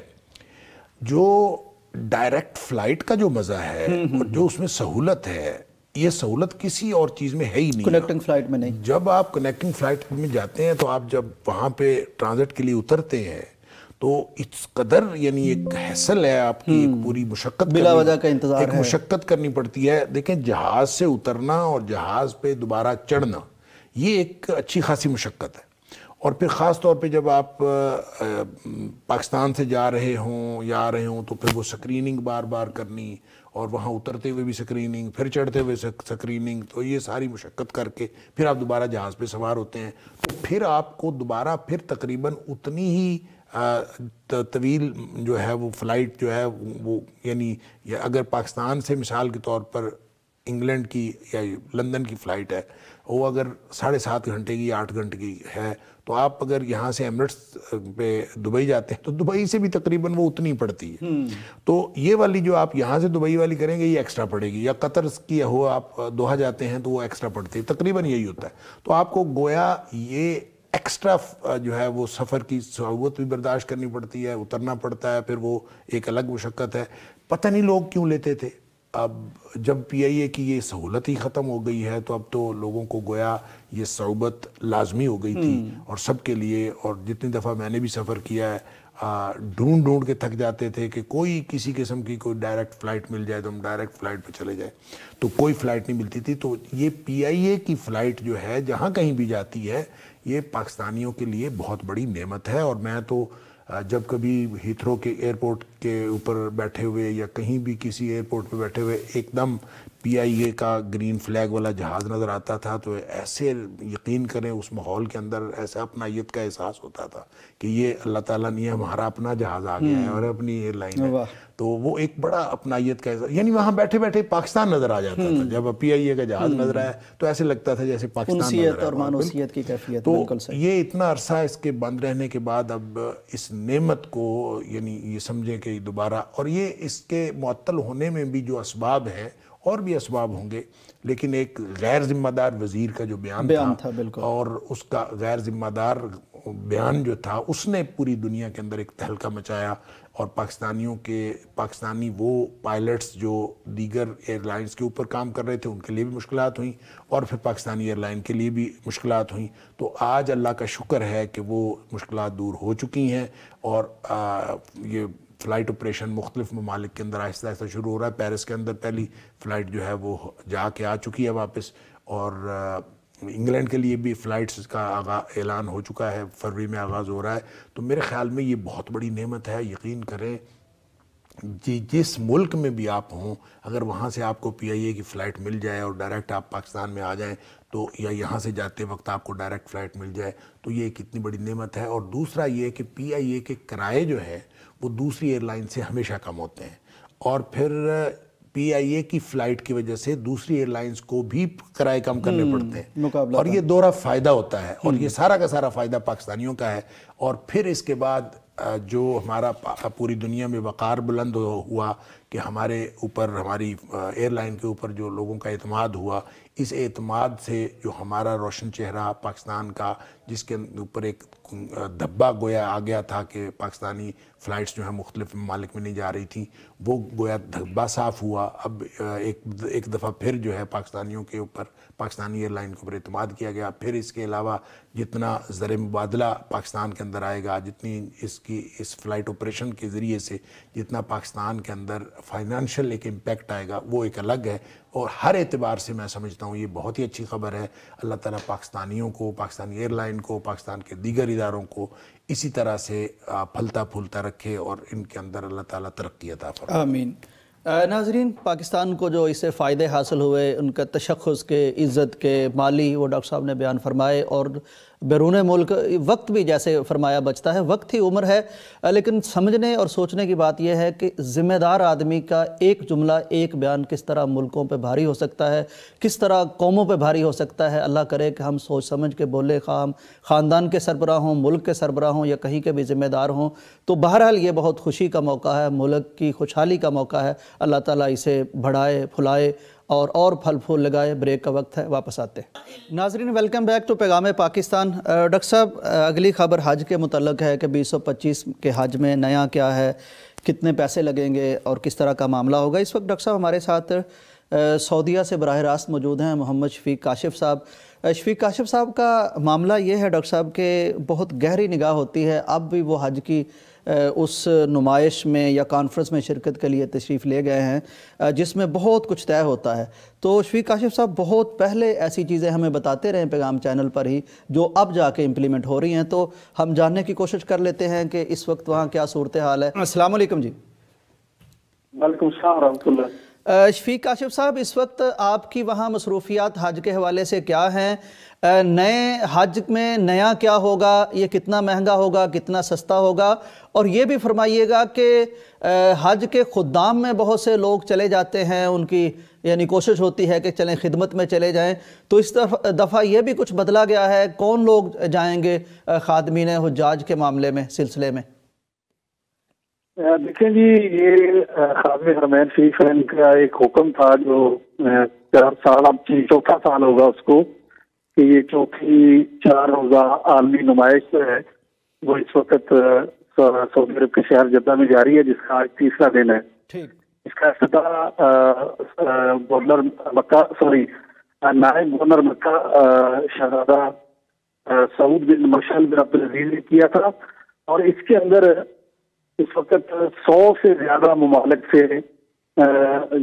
جو ڈائریکٹ فلائٹ کا جو مزہ ہے اور جو اس میں سہولت ہے، یہ سہولت کسی اور چیز میں ہے ہی نہیں۔ کنیکٹنگ فلائٹ میں نہیں۔ جب آپ کنیکٹنگ فلائٹ میں جاتے ہیں تو آپ جب وہاں پہ ٹرانزٹ کے لیے اترتے ہیں تو اس قدر یعنی ایک حیصل ہے، آپ کی ایک پوری مشقت، بلا وجہ کا انتظار ہے، ایک مشقت کرنی پڑتی ہے۔ دیکھیں، جہاز سے اترنا اور جہاز پہ دوبارہ چڑھنا یہ ایک اچھی خاصی مشقت ہے، اور پھر خاص طور پہ جب آپ پاکستان سے جا رہے ہوں یا آ رہے ہوں تو پھر وہ سکریننگ بار بار کرنی، اور وہاں اترتے ہوئے بھی سکریننگ، پھر چڑھتے ہوئے سکریننگ، تو یہ ساری مشقت کر کے پھر آپ دوبارہ جہاز پہ سوار ہوتے ہیں، تو پھر آپ کو دوبارہ پھر تقریباً اتنی ہی طویل جو ہے وہ فلائٹ جو ہے وہ، یعنی اگر پاکستان سے مثال کے طور پر انگلینڈ کی یا لندن کی فلائٹ ہے، وہ اگر 7.5 گھنٹے کی 8 گھنٹے کی ہے، تو آپ اگر یہاں سے ایمریٹس پہ دبئی جاتے ہیں تو دبئی سے بھی تقریباً وہ اتنی پڑتی ہے۔ تو یہ والی جو آپ یہاں سے دبئی والی کریں گے یہ ایکسٹرا پڑے گی، یا قطر کی ہو آپ دوحہ جاتے ہیں تو وہ ایکسٹرا پڑتی ہے، تقریباً یہی ہوتا ہے۔ تو آپ کو گویا یہ ایکسٹرا جو ہے وہ سفر کی صعوبت بھی برداشت کرنی پڑتی ہے، اترنا پڑتا ہے، پھر وہ ایک الگ مشقت ہے۔ پتہ نہیں لوگ کیوں لیتے تھے۔ اب جب PIA کی یہ سہولت ہی ختم ہو گئی ہے تو اب تو لوگوں کو گویا یہ صعوبت لازمی ہو گئی تھی، اور سب کے لیے۔ اور جتنی دفعہ میں نے بھی سفر کیا ہے، ڈھونڈ کے تھک جاتے تھے کہ کوئی کسی قسم کی کوئی ڈائریکٹ فلائٹ مل جائے تو ہم ڈائریکٹ فلائٹ پہ چلے جائیں، تو کوئی فلائٹ نہیں ملتی تھی۔ تو یہ PIA کی فلائٹ جو ہے جہاں کہیں بھی جاتی ہے، یہ پاکستانیوں کے لیے بہت بڑی نعمت ہے۔ اور میں تو جب کبھی ہیتھرو کے ایئرپورٹ کے اوپر بیٹھے ہوئے یا کہیں بھی کسی ایئرپورٹ پہ بیٹھے ہوئے ایک دم PIA کا گرین فلیگ والا جہاز نظر آتا تھا تو ایسے یقین کریں اس ماحول کے اندر ایسا اپنائیت کا احساس ہوتا تھا کہ یہ اللہ تعالیٰ نے ہمارا اپنا جہاز آ گیا ہے اور اپنی ایئر لائن ہے، تو وہ ایک بڑا اپنائیت کا احساس، یعنی وہاں بیٹھے بیٹھے پاکستان نظر آ جاتا تھا۔ جب PIA کا جہاز نظر آیا تو ایسے لگتا تھا جیسے پاکستان نظر اور مانوسیت کی کیفیت۔ تو یہ اتنا عرصہ اس کے بند رہنے کے بعد اب اس نعمت کو یعنی یہ سمجھیں کہ دوبارہ، اور یہ اس کے معطل ہونے میں بھی جو اسباب ہیں اور بھی اسباب ہوں گے، لیکن ایک غیر ذمہ دار وزیر کا جو بیان تھا اور اس کا غیر ذمہ دار بیان جو تھا، اس نے پوری دنیا کے اندر ایک تہلکہ مچایا، اور پاکستانی وہ پائلٹس جو دیگر ایئر لائنز کے اوپر کام کر رہے تھے ان کے لیے بھی مشکلات ہوئیں، اور پھر پاکستانی ایئر لائن کے لیے بھی مشکلات ہوئیں۔ تو آج اللہ کا شکر ہے کہ وہ مشکلات دور ہو چکی ہیں، اور یہ فلائٹ آپریشن مختلف ممالک کے اندر آہستہ آہستہ شروع ہو رہا ہے۔ پیرس کے اندر پہلی فلائٹ جو ہے وہ جا کے آ چکی ہے واپس، اور انگلینڈ کے لیے بھی فلائٹس کا اعلان ہو چکا ہے، فروری میں آغاز ہو رہا ہے. تو میرے خیال میں یہ بہت بڑی نعمت ہے. یقین کریں جس ملک میں بھی آپ ہوں، اگر وہاں سے آپ کو پی آئی اے کی فلائٹ مل جائے اور ڈائریکٹ آپ پاکستان میں آ جائیں تو، یا یہاں سے جاتے وقت آپ کو ڈائریکٹ فلائٹ مل جائے تو یہ ایک اتنی بڑی نعمت ہے. اور دوسرا یہ کہ پی آئی اے کے کرائے جو ہے وہ دوسری ایئر لائن سے ہمیشہ کم ہوتے ہیں، اور پھر پی آئی اے کی فلائٹ کی وجہ سے دوسری ایئر لائنز کو بھی کرائے کم کرنے پڑتے ہیں، اور یہ دوہرا فائدہ ہوتا ہے، اور یہ سارا کا سارا فائدہ پاکستانیوں کا ہے. اور پھر اس کے بعد جو ہمارا پوری دنیا میں وقار بلند ہوا کہ ہمارے اوپر، ہماری ایئر لائن کے اوپر جو لوگوں کا اعتماد ہوا، اس اعتماد سے جو ہمارا روشن چہرہ پاکستان کا، جس کے اوپر ایک دھبا گویا آ گیا تھا کہ پاکستانی فلائٹس جو ہیں مختلف ممالک میں نہیں جا رہی تھیں، وہ گویا دھبا صاف ہوا. اب ایک دفعہ پھر جو ہے پاکستانیوں کے اوپر، پاکستانی ایئر لائن کے اوپر اعتماد کیا گیا. پھر اس کے علاوہ جتنا زر مبادلہ پاکستان کے اندر آئے گا، جتنی اس فلائٹ آپریشن کے ذریعے سے جتنا پاکستان کے اندر فائنانشل ایک امپیکٹ آئے گا، وہ ایک الگ ہے. اور ہر اعتبار سے میں سمجھتا ہوں یہ بہت ہی اچھی خبر ہے. اللہ تعالیٰ پاکستانیوں کو، پاکستانی ایئر لائن کو، پاکستان کے دیگر اداروں کو اسی طرح سے پھلتا پھولتا رکھے اور ان کے اندر اللہ تعالیٰ ترقی عطا فرمائے. آمین. ناظرین، پاکستان کو جو اس سے فائدے حاصل ہوئے، ان کا تشخص کے، عزت کے، مالی، وہ ڈاکٹر صاحب نے بیان فرمائے. اور بیرون ملک وقت بھی جیسے فرمایا بچتا ہے، وقت ہی عمر ہے، لیکن سمجھنے اور سوچنے کی بات یہ ہے کہ ذمہ دار آدمی کا ایک جملہ، ایک بیان کس طرح ملکوں پہ بھاری ہو سکتا ہے، کس طرح قوموں پہ بھاری ہو سکتا ہے. اللہ کرے کہ ہم سوچ سمجھ کے بولے، ہم خاندان کے سربراہ ہوں، ملک کے سربراہ ہوں، یا کہیں کے بھی ذمہ دار ہوں. تو بہرحال یہ بہت خوشی کا موقع ہے، ملک کی خوشحالی کا موقع ہے. اللہ تعالیٰ اسے بڑھائے پھلائے اور پھل پھول لگائے. بریک کا وقت ہے، واپس آتے ہیں. ناظرین، ویلکم بیک ٹو پیغام پاکستان. ڈاکٹر صاحب، اگلی خبر حج کے متعلق ہے کہ 2025 کے حج میں نیا کیا ہے، کتنے پیسے لگیں گے اور کس طرح کا معاملہ ہوگا. اس وقت ڈاکٹر صاحب ہمارے ساتھ سعودیہ سے براہ راست موجود ہیں محمد شفیق کاشف صاحب. شفیق کاشف صاحب کا معاملہ یہ ہے ڈاکٹر صاحب کہ بہت گہری نگاہ ہوتی ہے. اب بھی وہ حج کی اس نمائش میں یا کانفرنس میں شرکت کے لیے تشریف لے گئے ہیں جس میں بہت کچھ طے ہوتا ہے. تو شفیق کاشف صاحب بہت پہلے ایسی چیزیں ہمیں بتاتے رہے پیغام چینل پر ہی جو اب جا کے امپلیمنٹ ہو رہی ہیں، تو ہم جاننے کی کوشش کر لیتے ہیں کہ اس وقت وہاں کیا صورتحال ہے. السلام علیکم جی. وعلیکم السلام ورحمۃ اللہ. شفیق کاشف صاحب، اس وقت آپ کی وہاں مصروفیات حج کے حوالے سے کیا ہیں؟ نئے حج میں نیا کیا ہوگا، یہ کتنا مہنگا ہوگا، کتنا سستا ہوگا؟ اور یہ بھی فرمائیے گا کہ حج کے خدام میں بہت سے لوگ چلے جاتے ہیں، ان کی یعنی کوشش ہوتی ہے کہ چلیں خدمت میں چلے جائیں، تو اس دفعہ یہ بھی کچھ بدلا گیا ہے. کون لوگ جائیں گے خادمین حجاج کے معاملے میں، سلسلے میں؟ دیکھیں جی، یہ خادم حرمین شریفین کا ایک حکم تھا جو 4 سال، اب 4تھا سال ہوگا اس کو، کہ یہ چوتھی 4 روزہ عالمی نمائش جو ہے وہ اس وقت سعودی عرب کے شہر جدہ میں جاری ہے، جس کا آج 3واں دن ہے. اس کا افتتاح نائب گورنر مکہ شہزادہ سعود بن مشعل بن عبدالعزیز نے کیا تھا. اور اس کے اندر اس وقت 100 سے زیادہ ممالک سے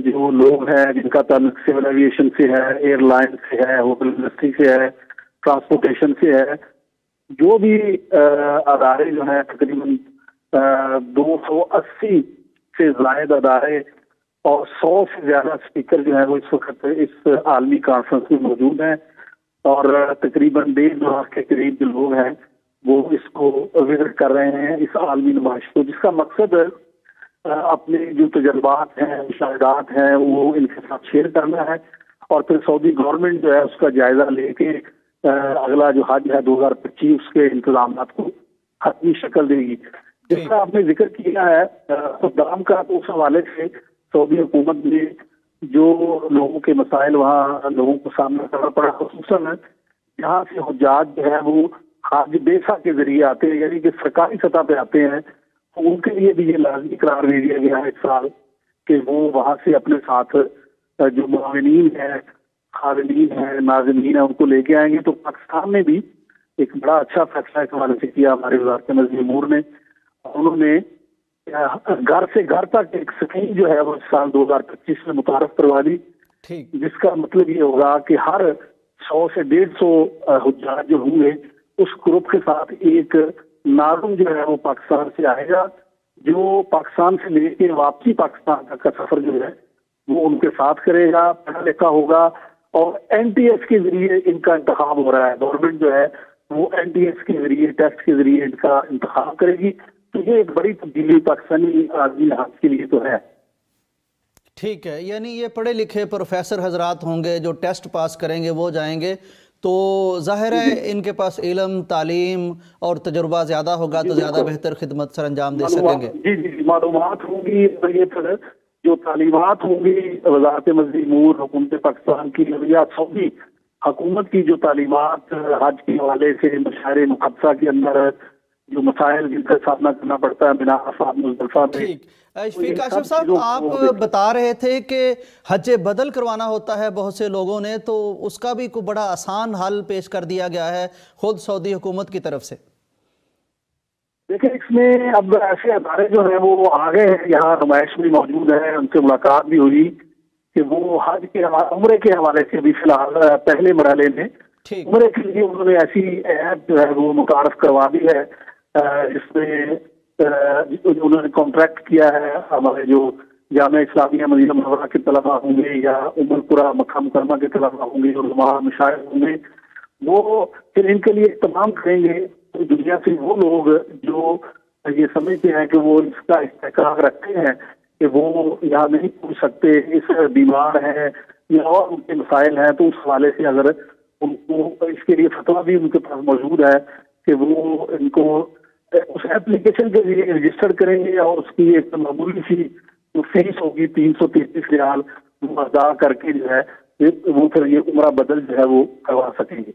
جو لوگ ہیں جن کا تعلق سول ایویشن سے ہے، ایئر لائن سے ہے، ہوٹل انڈسٹری سے ہے، ٹرانسپورٹیشن سے ہے، جو بھی ادارے جو ہیں تقریباً 280 سے زائد ادارے اور 100 سے زیادہ اسپیکر جو ہیں وہ اس وقت اس عالمی کانفرنس میں موجود ہیں. اور تقریباً 1.5 لاکھ کے قریب جو لوگ ہیں وہ اس کو وزٹ کر رہے ہیں، اس عالمی نمائش کو، جس کا مقصد اپنے جو تجربات ہیں، مشاہدات ہیں، وہ ان کے ساتھ شیئر کرنا ہے. اور پھر سعودی گورنمنٹ جو ہے اس کا جائزہ لے کے اگلا جو حج ہے 2025 کے انتظامات کو حتمی شکل دے گی. جس کا آپ نے ذکر کیا ہے خدام کا، تو اس حوالے سے سعودی حکومت نے جو لوگوں کے مسائل وہاں لوگوں کو سامنا کرنا پڑا، خصوصاً جہاں سے حجاج جو ہے وہ حج بیسا کے ذریعے آتے ہیں، یعنی کہ سرکاری سطح پہ آتے ہیں، تو ان کے لیے بھی یہ لازمی قرار دے دیا گیا ہے اس سال کہ وہ وہاں سے اپنے ساتھ جو معاونین ہیں، خادمین ہیں، ناظمین ہیں، ان کو لے کے آئیں گے. تو پاکستان نے بھی ایک بڑا اچھا فیصلہ اس حوالے سے کیا. ہمارے وزارت نظم امور نے، انہوں نے گھر سے گھر تک ایک اسکیم جو ہے وہ سال 2025 میں متعارف کروا دی، جس کا مطلب یہ ہوگا کہ ہر 100 سے 150 حجاج جو ہوں گے اس گروپ کے ساتھ ایک ناظم جو ہے وہ پاکستان سے آئے گا، جو پاکستان سے لے کے واپسی پاکستان تک کا سفر جو ہے وہ ان کے ساتھ کرے گا، پڑھا لکھا ہوگا، اور این ٹی ایس کے ذریعے ان کا انتخاب ہو رہا ہے. گورنمنٹ جو ہے وہ این ٹی ایس کے ذریعے، ٹیسٹ کے ذریعے ان کا انتخاب کرے گی. تو یہ ایک بڑی تبدیلی پاکستانی عالمی لحاظ کے لیے تو ہے. ٹھیک ہے، یعنی یہ پڑھے لکھے پروفیسر حضرات ہوں گے جو ٹیسٹ پاس کریں گے وہ جائیں گے، تو ظاہر ہے ان کے پاس علم، تعلیم اور تجربہ زیادہ ہوگا تو زیادہ بہتر خدمت سر انجام دے سکیں گے. جی معلومات ہوں گی، یہ پھر جو تعلیمات ہوں گی وزارت مدنی امور حکومت پاکستان کی یا سعودی حکومت کی جو تعلیمات حج کے حوالے سے مشاعر مقدسہ کے اندر جو مسائل جن کا سامنا کرنا پڑتا ہے مینا عرفات مزدلفہ میں. ٹھیک، شفیق کاشف صاحب آپ بتا رہے تھے کہ حج بدل کروانا ہوتا ہے بہت سے لوگوں نے، تو اس کا بھی کوئی بڑا آسان حل پیش کر دیا گیا ہے خود سعودی حکومت کی طرف سے. دیکھیں اس میں اب ایسے ادارے جو ہیں وہ آگے ہیں، یہاں نمائش بھی موجود ہے، ان سے ملاقات بھی ہوئی کہ وہ حج کے عمرے کے حوالے سے بھی فی الحال پہلے مرحلے میں عمرے کے لیے انہوں نے ایسی ایپ جو ہے وہ متعارف کروا دی ہے، جس میں انہوں نے کانٹریکٹ کیا ہے ہمارے جو جامعہ اسلامیہ مدینہ منورہ کے طلباء ہوں گے یا ام القریٰ مکہ مکرمہ کے طلباء ہوں گے اور وہاں مشاہد ہوں گے، وہ پھر ان کے لیے اہتمام کریں گے. دنیا سے وہ لوگ جو یہ سمجھتے ہیں کہ وہ اس کا استحقاق رکھتے ہیں کہ وہ یہاں نہیں پہنچ سکتے، اس بیمار ہیں یا اور ان کے مسائل ہیں، تو اس حوالے سے اگر ان کو اس کے لیے فتویٰ بھی ان کے پاس موجود ہے کہ وہ ان کو اس ایپلیکیشن کے ذریعے رجسٹر کریں گے اور اس کی ایک معمولی سی فیس ہوگی 333 ریال، وہ ادا کر کے جو ہے وہ پھر یہ عمرہ بدل جو ہے وہ کروا سکیں گے.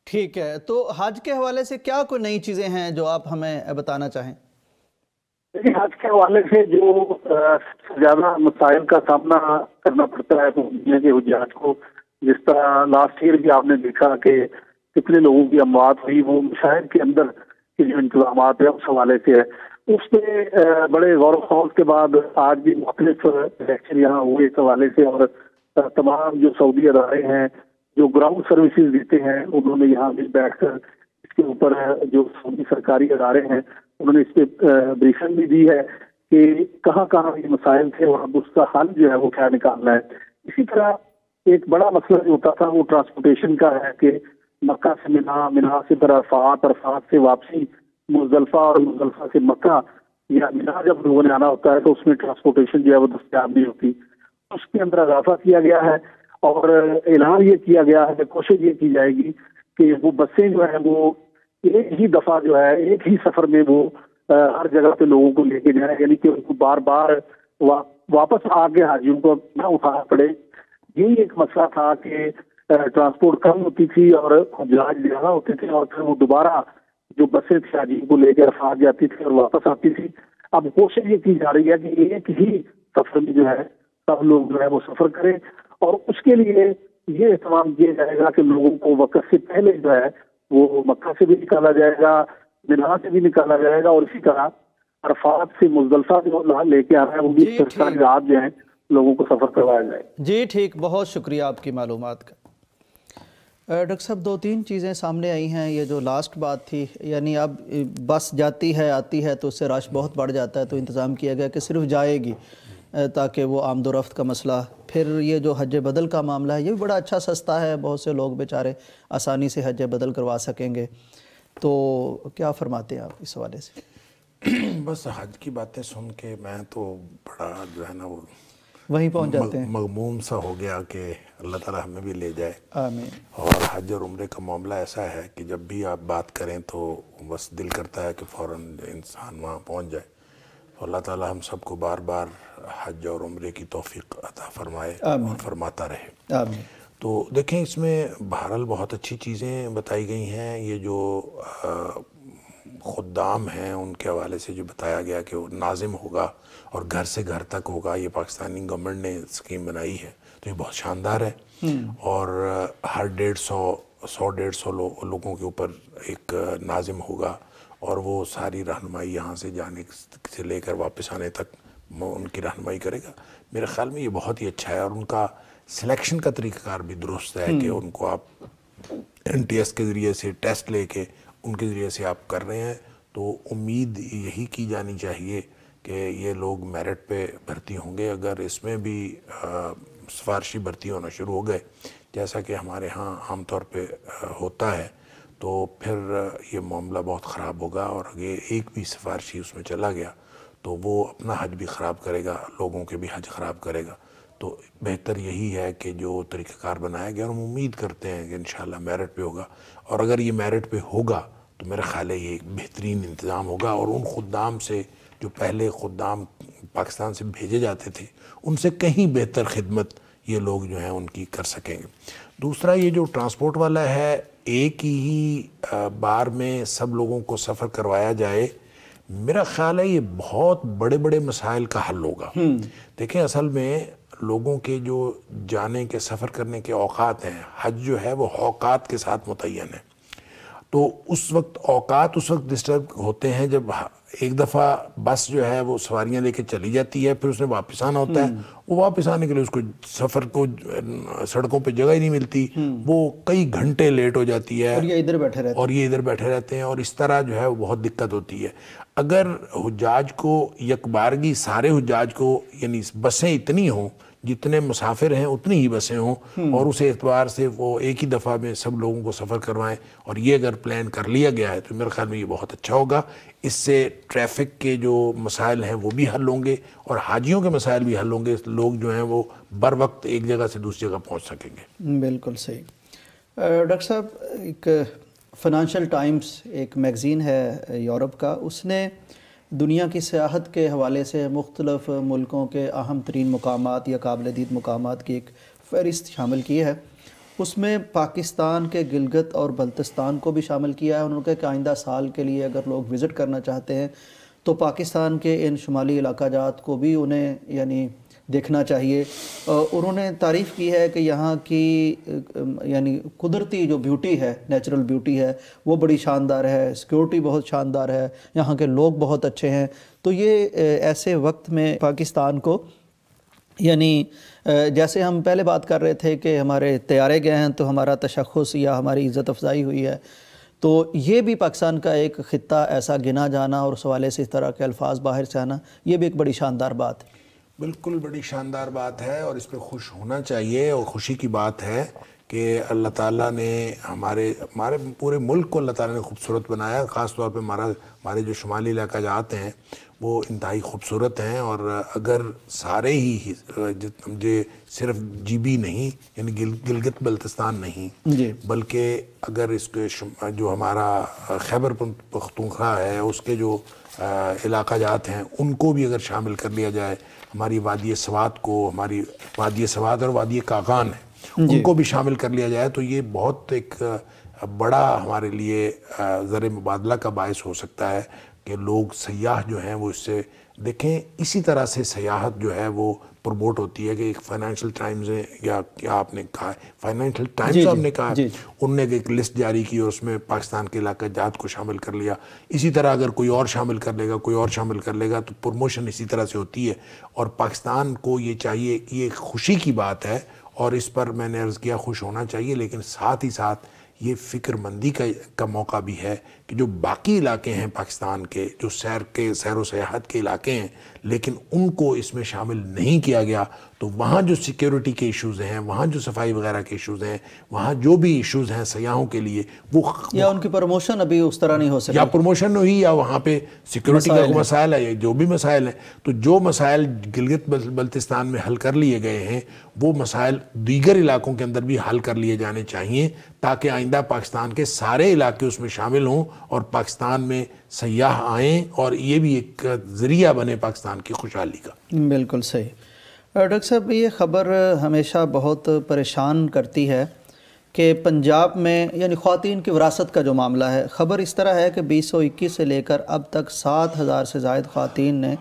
ٹھیک ہے، تو حج کے حوالے سے کیا کوئی نئی چیزیں ہیں جو آپ ہمیں بتانا چاہیں؟ لیکن حج کے حوالے سے جو زیادہ مسائل کا سامنا کرنا پڑتا ہے دنیا کے حجاج کو، جس طرح لاسٹ ایئر بھی آپ نے دیکھا کہ کتنے لوگوں کی اموات ہوئی، وہ مشاہد کے اندر کے جو انتظامات ہیں اس حوالے سے ہے. اس پہ بڑے غور و خوض کے بعد آج بھی مختلف لیکچر یہاں ہوئے اس حوالے سے، اور تمام جو سعودی ادارے ہیں جو گراؤنڈ سروسز دیتے ہیں انہوں نے یہاں بھی بیٹھ کر اس کے اوپر جو سعودی سرکاری ادارے ہیں انہوں نے اس پہ بریفنگ بھی دی ہے کہ کہاں کہاں یہ مسائل تھے اور اب اس کا حل جو ہے وہ کیا نکالنا ہے. اسی طرح ایک بڑا مسئلہ جو ہوتا تھا وہ ٹرانسپورٹیشن کا ہے کہ مکہ سے مینا، مینا سے عرفات، عرفات سے واپسی مزدلفہ اور مزدلفہ سے مکہ یا مینا جب لوگوں نے آنا ہوتا ہے تو اس میں ٹرانسپورٹیشن جو ہے وہ دستیاب نہیں ہوتی. اس کے اندر اضافہ کیا گیا ہے اور اعلان یہ کیا گیا ہے کہ کوشش یہ کی جائے گی کہ وہ بسیں جو ہیں وہ ایک ہی دفعہ جو ہے ایک ہی سفر میں وہ ہر جگہ پہ لوگوں کو لے کے جائیں، یعنی کہ ان کو بار بار واپس آ کے حاجیوں کو نہ اٹھانا پڑے. یہی ایک مسئلہ تھا کہ ٹرانسپورٹ کم ہوتی تھی اور حجاج زیادہ ہوتے تھے اور پھر وہ دوبارہ جو بسیں تھیں حاجیوں کو لے کے عرفات جاتی تھی اور واپس آتی تھی. اب کوشش یہ کی جا رہی ہے کہ ایک ہی سفر میں جو ہے سب لوگ جو ہے وہ سفر کریں، اور اس کے لیے یہ اہتمام کیا جائے گا کہ لوگوں کو وقت سے پہلے جو ہے وہ مکہ سے بھی نکالا جائے گا، مینا سے بھی نکالا جائے گا، اور اسی طرح عرفات سے مزدلفہ جو لے کے آ رہا ہے وہ بھی سرکاری رات جو ہیں لوگوں کو سفر کروایا جائے. جی ٹھیک، بہت شکریہ آپ کی معلومات کا. ڈاکٹر صاحب 2-3 چیزیں سامنے آئی ہیں. یہ جو لاسٹ بات تھی، یعنی اب بس جاتی ہے آتی ہے تو اس سے رش بہت بڑھ جاتا ہے، تو انتظام کیا گیا کہ صرف جائے گی تاکہ وہ آمد و رفت کا مسئلہ. پھر یہ جو حج بدل کا معاملہ ہے یہ بھی بڑا اچھا سستا ہے، بہت سے لوگ بیچارے آسانی سے حج بدل کروا سکیں گے. تو کیا فرماتے ہیں آپ اس حوالے سے؟ بس حج کی باتیں سن کے میں تو بڑا جو ہے نا وہ وہیں پہنچ جاتے ہیں، مغموم سا ہو گیا کہ اللہ تعالیٰ ہمیں بھی لے جائے. آمین. اور حج اور عمرے کا معاملہ ایسا ہے کہ جب بھی آپ بات کریں تو بس دل کرتا ہے کہ فوراً انسان وہاں پہنچ جائے. اللہ تعالیٰ ہم سب کو بار بار حج اور عمرے کی توفیق عطا فرمائے اور فرماتا رہے. آمین. تو دیکھیں اس میں بہرحال بہت اچھی چیزیں بتائی گئی ہیں. یہ جو خدام ہیں ان کے حوالے سے جو بتایا گیا کہ وہ ناظم ہوگا اور گھر سے گھر تک ہوگا، یہ پاکستانی گورنمنٹ نے اسکیم بنائی ہے تو یہ بہت شاندار ہے. اور ہر 150 لوگوں کے اوپر ایک ناظم ہوگا اور وہ ساری رہنمائی یہاں سے جانے سے لے کر واپس آنے تک ان کی رہنمائی کرے گا. میرے خیال میں یہ بہت ہی اچھا ہے اور ان کا سلیکشن کا طریقہ کار بھی درست ہے کہ ان کو آپ NTS کے ذریعے سے ٹیسٹ لے کے ان کے ذریعے سے آپ کر رہے ہیں، تو امید یہی کی جانی چاہیے کہ یہ لوگ میرٹ پہ بھرتی ہوں گے۔ اگر اس میں بھی سفارشی بھرتی ہونا شروع ہو گئے جیسا کہ ہمارے ہاں عام طور پہ ہوتا ہے، تو پھر یہ معاملہ بہت خراب ہوگا، اور اگر ایک بھی سفارشی اس میں چلا گیا تو وہ اپنا حج بھی خراب کرے گا، لوگوں کے بھی حج خراب کرے گا۔ تو بہتر یہی ہے کہ جو طریقہ کار بنایا گیا، اور ہم امید کرتے ہیں کہ انشاءاللہ میرٹ پہ ہوگا، اور اگر یہ میرٹ پہ ہوگا تو میرا خیال ہے یہ ایک بہترین انتظام ہوگا، اور ان خدام سے جو پہلے خدام پاکستان سے بھیجے جاتے تھے ان سے کہیں بہتر خدمت یہ لوگ جو ہیں ان کی کر سکیں گے۔ دوسرا، یہ جو ٹرانسپورٹ والا ہے، ایک ہی بار میں سب لوگوں کو سفر کروایا جائے، میرا خیال ہے یہ بہت بڑے بڑے مسائل کا حل ہوگا۔ دیکھیں، اصل میں لوگوں کے جو جانے کے سفر کرنے کے اوقات ہیں، حج جو ہے وہ اوقات کے ساتھ متعین ہے، تو اس وقت اوقات اس وقت ڈسٹرب ہوتے ہیں جب ایک دفعہ بس جو ہے وہ سواریاں لے کے چلی جاتی ہے، پھر اس نے واپس آنا ہوتا ہے، وہ واپس آنے کے لیے اس کو سفر کو سڑکوں پہ جگہ ہی نہیں ملتی، وہ کئی گھنٹے لیٹ ہو جاتی ہے، اور یہ ادھر بیٹھے رہتے ہیں، اور اس طرح جو ہے وہ بہت دقت ہوتی ہے۔ اگر حجاج کو یکبارگی سارے حجاج کو، یعنی بسیں اتنی ہوں، جتنے مسافر ہیں اتنی ہی بسیں ہوں، اور اس اعتبار سے وہ ایک ہی دفعہ میں سب لوگوں کو سفر کروائیں، اور یہ اگر پلان کر لیا گیا ہے تو میرے خیال میں یہ بہت اچھا ہوگا۔ اس سے ٹریفک کے جو مسائل ہیں وہ بھی حل ہوں گے، اور حاجیوں کے مسائل بھی حل ہوں گے، لوگ جو ہیں وہ بر وقت ایک جگہ سے دوسری جگہ پہنچ سکیں گے۔ بالکل صحیح۔ ڈاکٹر صاحب، ایک فائنینشیل ٹائمز ایک میگزین ہے یورپ کا، اس نے دنیا کی سیاحت کے حوالے سے مختلف ملکوں کے اہم ترین مقامات یا قابل دید مقامات کی ایک فہرست شامل کی ہے۔ اس میں پاکستان کے گلگت اور بلتستان کو بھی شامل کیا ہے۔ انہوں نے کہا کہ آئندہ سال کے لیے اگر لوگ وزٹ کرنا چاہتے ہیں تو پاکستان کے ان شمالی علاقہ جات کو بھی انہیں یعنی دیکھنا چاہیے۔ انہوں نے تعریف کی ہے کہ یہاں کی یعنی قدرتی جو بیوٹی ہے، نیچرل بیوٹی ہے، وہ بڑی شاندار ہے، سیکیورٹی بہت شاندار ہے، یہاں کے لوگ بہت اچھے ہیں۔ تو یہ ایسے وقت میں پاکستان کو، یعنی جیسے ہم پہلے بات کر رہے تھے کہ ہمارے طیارے گئے ہیں تو ہمارا تشخص یا ہماری عزت افزائی ہوئی ہے، تو یہ بھی پاکستان کا ایک خطہ ایسا گنا جانا اور اس حوالے سے اس طرح کے الفاظ باہر سے آنا، یہ بھی ایک بڑی شاندار بات ہے۔ بالکل بڑی شاندار بات ہے، اور اس پہ خوش ہونا چاہیے، اور خوشی کی بات ہے کہ اللہ تعالیٰ نے ہمارے پورے ملک کو اللہ تعالیٰ نے خوبصورت بنایا۔ خاص طور پہ ہمارے جو شمالی علاقہ جات ہیں وہ انتہائی خوبصورت ہیں، اور اگر سارے ہی صرف GB نہیں، یعنی گلگت بلتستان نہیں، بلکہ اگر اس کے جو ہمارا خیبر پختونخوا ہے اس کے جو علاقہ جات ہیں ان کو بھی اگر شامل کر لیا جائے، ہماری وادی سوات کو، ہماری وادی سوات اور وادی کاغان ہے ان کو بھی شامل کر لیا جائے، تو یہ بہت ایک بڑا ہمارے لیے زر مبادلہ کا باعث ہو سکتا ہے کہ لوگ سیاح جو ہیں وہ اس سے دیکھیں۔ اسی طرح سے سیاحت جو ہے وہ پروموٹ ہوتی ہے کہ ایک فائنینشیل ٹائمز ہے، یا کیا آپ نے کہا فائنینشیل ٹائمز آپ نے کہا، انہوں نے ایک لسٹ جاری کی اور اس میں پاکستان کے علاقہ جات کو شامل کر لیا۔ اسی طرح اگر کوئی اور شامل کر لے گا، کوئی اور شامل کر لے گا، تو پروموشن اسی طرح سے ہوتی ہے، اور پاکستان کو یہ چاہیے کہ یہ خوشی کی بات ہے، اور اس پر میں نے عرض کیا خوش ہونا چاہیے، لیکن ساتھ ہی ساتھ یہ فکر مندی کا موقع بھی ہے کہ جو باقی علاقے ہیں پاکستان کے، جو سیر و سیاحت کے علاقے ہیں، لیکن ان کو اس میں شامل نہیں کیا گیا، تو وہاں جو سیکیورٹی کے ایشوز ہیں، وہاں جو صفائی وغیرہ کے ایشوز ہیں، وہاں جو بھی ایشوز ہیں سیاحوں کے لیے، وہ یا ان کی پروموشن ابھی اس طرح نہیں ہو سکتی، یا پروموشن نہیں ہوئی، یا وہاں پہ سیکیورٹی کا مسائل ہے، جو بھی مسائل ہیں، تو جو مسائل گلگت بلتستان میں حل کر لیے گئے ہیں وہ مسائل دیگر علاقوں کے اندر بھی حل کر لیے جانے چاہیے، تاکہ آئندہ پاکستان کے سارے علاقے اس میں شامل ہوں اور پاکستان میں سیاح آئیں، اور یہ بھی ایک ذریعہ بنے پاکستان کی خوشحالی کا۔ بالکل صحیح۔ ڈاکٹر صاحب، یہ خبر ہمیشہ بہت پریشان کرتی ہے کہ پنجاب میں یعنی خواتین کی وراثت کا جو معاملہ ہے، خبر اس طرح ہے کہ 2021 سے لے کر اب تک 7,000 سے زائد خواتین نے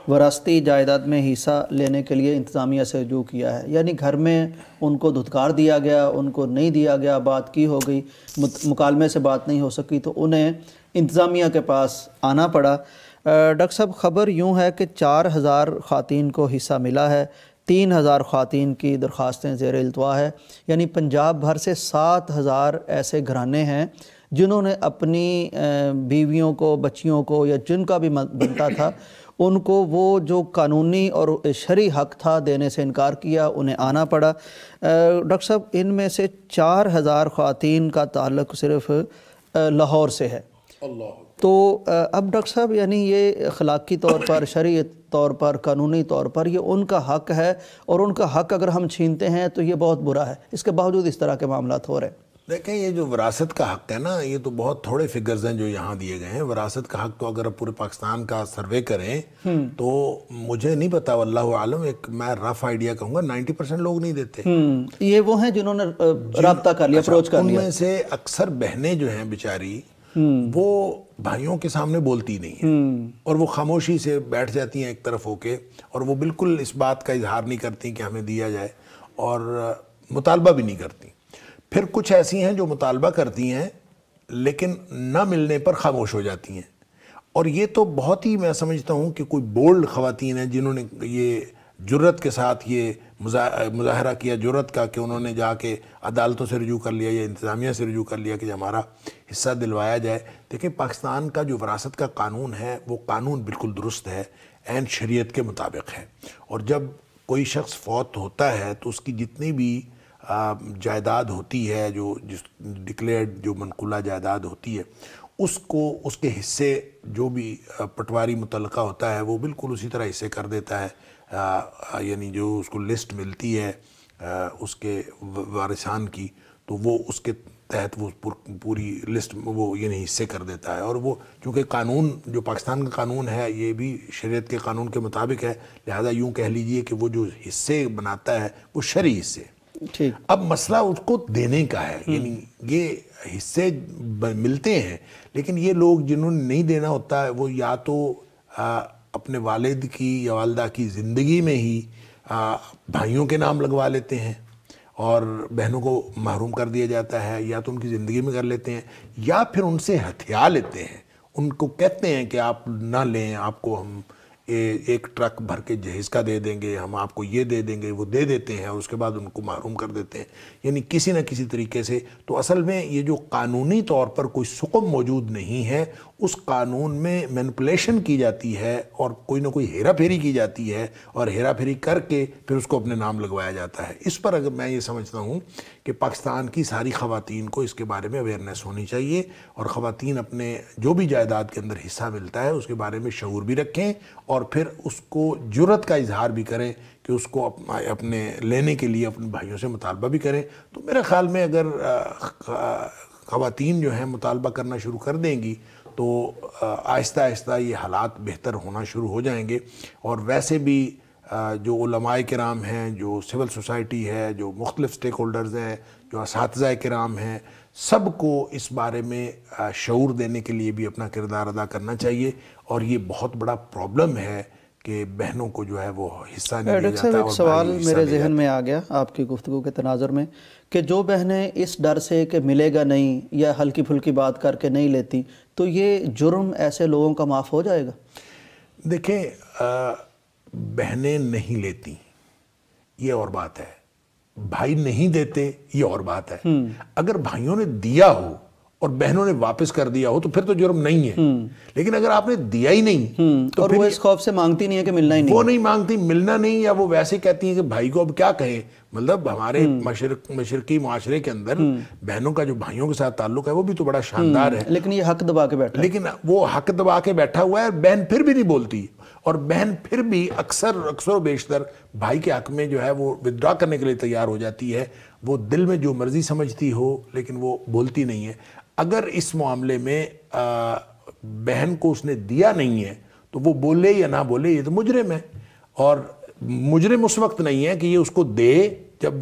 وراثتی جائیداد میں حصہ لینے کے لیے انتظامیہ سے رجوع کیا ہے، یعنی گھر میں ان کو دھتکار دیا گیا، ان کو نہیں دیا گیا، بات کی ہو گئی، مکالمے سے بات نہیں ہو سکی، تو انہیں انتظامیہ کے پاس آنا پڑا۔ ڈاکٹر صاحب، خبر یوں ہے کہ 4,000 خواتین کو حصہ ملا ہے، 3000 خواتین کی درخواستیں زیر التوا ہے، یعنی پنجاب بھر سے 7000 ایسے گھرانے ہیں جنہوں نے اپنی بیویوں کو، بچیوں کو، یا جن کا بھی بنتا تھا ان کو وہ جو قانونی اور شرعی حق تھا دینے سے انکار کیا، انہیں آنا پڑا۔ ڈاکٹر صاحب، ان میں سے 4000 خواتین کا تعلق صرف لاہور سے ہے۔ تو اب ڈاکٹر صاحب یعنی یہ اخلاقی طور پر، شرعی طور پر، قانونی طور پر یہ ان کا حق ہے، اور ان کا حق اگر ہم چھینتے ہیں تو یہ بہت برا ہے، اس کے باوجود اس طرح کے معاملات ہو رہے ہیں۔ دیکھیں، یہ جو وراثت کا حق ہے نا، یہ تو بہت تھوڑے فگرز ہیں جو یہاں دیے گئے ہیں۔ وراثت کا حق تو اگر پورے پاکستان کا سروے کریں تو مجھے نہیں پتا، واللہ عالم، ایک میں رف آئیڈیا کہوں گا 90% لوگ نہیں دیتے۔ یہ وہ ہیں جنہوں نے رابطہ کر لیا، اپروچ کر لیا۔ ان میں سے اکثر بہنیں جو ہیں بیچاری، وہ بھائیوں کے سامنے بولتی نہیں ہیں، اور وہ خاموشی سے بیٹھ جاتی ہیں ایک طرف ہو کے، اور وہ بالکل اس بات کا اظہار نہیں کرتی کہ ہمیں دیا جائے، اور مطالبہ بھی نہیں کرتی۔ پھر کچھ ایسی ہیں جو مطالبہ کرتی ہیں لیکن نہ ملنے پر خاموش ہو جاتی ہیں، اور یہ تو بہت ہی میں سمجھتا ہوں کہ کوئی بولڈ خواتین ہیں جنہوں نے یہ جرت کے ساتھ یہ مظاہرہ کیا، جرت کا، کہ انہوں نے جا کے عدالتوں سے رجوع کر لیا یا انتظامیہ سے رجوع کر لیا کہ ہمارا حصہ دلوایا جائے۔ دیکھیں، پاکستان کا جو وراثت کا قانون ہے وہ قانون بالکل درست ہے، عین شریعت کے مطابق ہے، اور جب کوئی شخص فوت ہوتا ہے تو اس کی جتنی بھی جائیداد ہوتی ہے، جو ڈکلیئرڈ جو منقولہ جائیداد ہوتی ہے، اس کو اس کے حصے جو بھی پٹواری متعلقہ ہوتا ہے وہ بالکل اسی طرح حصے کر دیتا ہے، یعنی جو اس کو لسٹ ملتی ہے اس کے وارثان کی، تو وہ اس کے تحت وہ پوری لسٹ وہ یعنی حصے کر دیتا ہے۔ اور وہ چونکہ قانون جو پاکستان کا قانون ہے یہ بھی شریعت کے قانون کے مطابق ہے، لہذا یوں کہہ لیجئے کہ وہ جو حصے بناتا ہے وہ شرعی حصے۔ اب مسئلہ اس کو دینے کا ہے، یعنی یہ حصے ملتے ہیں، لیکن یہ لوگ جنہوں نے نہیں دینا ہوتا ہے وہ یا تو اپنے والد کی یا والدہ کی زندگی میں ہی بھائیوں کے نام لگوا لیتے ہیں اور بہنوں کو محروم کر دیا جاتا ہے، یا تو ان کی زندگی میں کر لیتے ہیں، یا پھر ان سے ہتھیا لیتے ہیں، ان کو کہتے ہیں کہ آپ نہ لیں، آپ کو ہم ایک ٹرک بھر کے جہیز کا دے دیں گے، ہم آپ کو یہ دے دیں گے، وہ دے دیتے ہیں، اور اس کے بعد ان کو محروم کر دیتے ہیں، یعنی کسی نہ کسی طریقے سے۔ تو اصل میں یہ جو قانونی طور پر کوئی سقم موجود نہیں ہے، اس قانون میں مینپولیشن کی جاتی ہے اور کوئی نہ کوئی ہیرا پھیری کی جاتی ہے، اور ہیرا پھیری کر کے پھر اس کو اپنے نام لگوایا جاتا ہے۔ اس پر اگر میں یہ سمجھتا ہوں کہ پاکستان کی ساری خواتین کو اس کے بارے میں اویئرنیس ہونی چاہیے، اور خواتین اپنے جو بھی جائیداد کے اندر حصہ ملتا ہے اس کے بارے میں شعور بھی رکھیں، اور پھر اس کو جرت کا اظہار بھی کریں کہ اس کو اپنے لینے کے لیے اپنے بھائیوں سے مطالبہ بھی کریں۔ تو میرے خیال میں اگر خواتین جو ہیں مطالبہ کرنا شروع کر دیں گی تو آہستہ آہستہ یہ حالات بہتر ہونا شروع ہو جائیں گے۔ اور ویسے بھی جو علماء کرام ہیں، جو سول سوسائٹی ہے، جو مختلف سٹیک ہولڈرز ہیں، جو اساتذہ کرام ہیں، سب کو اس بارے میں شعور دینے کے لیے بھی اپنا کردار ادا کرنا چاہیے، اور یہ بہت بڑا پرابلم ہے کہ بہنوں کو جو ہے وہ حصہ نہیں دیا جاتا۔ ایک سوال میرے ذہن میں آ گیا آپ کی گفتگو کے تناظر میں، کہ جو بہنیں اس ڈر سے کہ ملے گا نہیں یا ہلکی پھلکی بات کر کے نہیں لیتی، تو یہ جرم ایسے لوگوں کا معاف ہو جائے گا؟ دیکھیں، بہنیں نہیں لیتی یہ اور بات ہے، بھائی نہیں دیتے یہ اور بات ہے۔ اگر بھائیوں نے دیا ہو اور بہنوں نے واپس کر دیا ہو تو پھر تو جرم نہیں ہے، لیکن اگر آپ نے دیا ہی نہیں تو اور وہ اس خوف سے مانگتی نہیں ہے کہ ملنا ہی نہیں، وہ نہیں مانگتی ملنا نہیں، یا وہ ویسے کہتی ہیں کہ بھائی کو اب کیا کہیں۔ مطلب ہمارے مشرقی معاشرے کے اندر بہنوں کا جو بھائیوں کے ساتھ تعلق ہے وہ بھی تو بڑا شاندار ہے، لیکن یہ حق دبا کے بیٹھا ہے، لیکن وہ حق دبا کے بیٹھا ہوا ہے، بہن پھر بھی نہیں بولتی، اور بہن پھر بھی اکثر و بیشتر بھائی کے حق میں جو ہے وہ ودرا کرنے کے لیے تیار ہو جاتی ہے، وہ دل میں جو مرضی سمجھتی ہو لیکن وہ بولتی نہیں ہے۔ اگر اس معاملے میں بہن کو اس نے دیا نہیں ہے تو وہ بولے یا نہ بولے یہ تو مجرم ہے، اور مجرم اس وقت نہیں ہے کہ یہ اس کو دے جب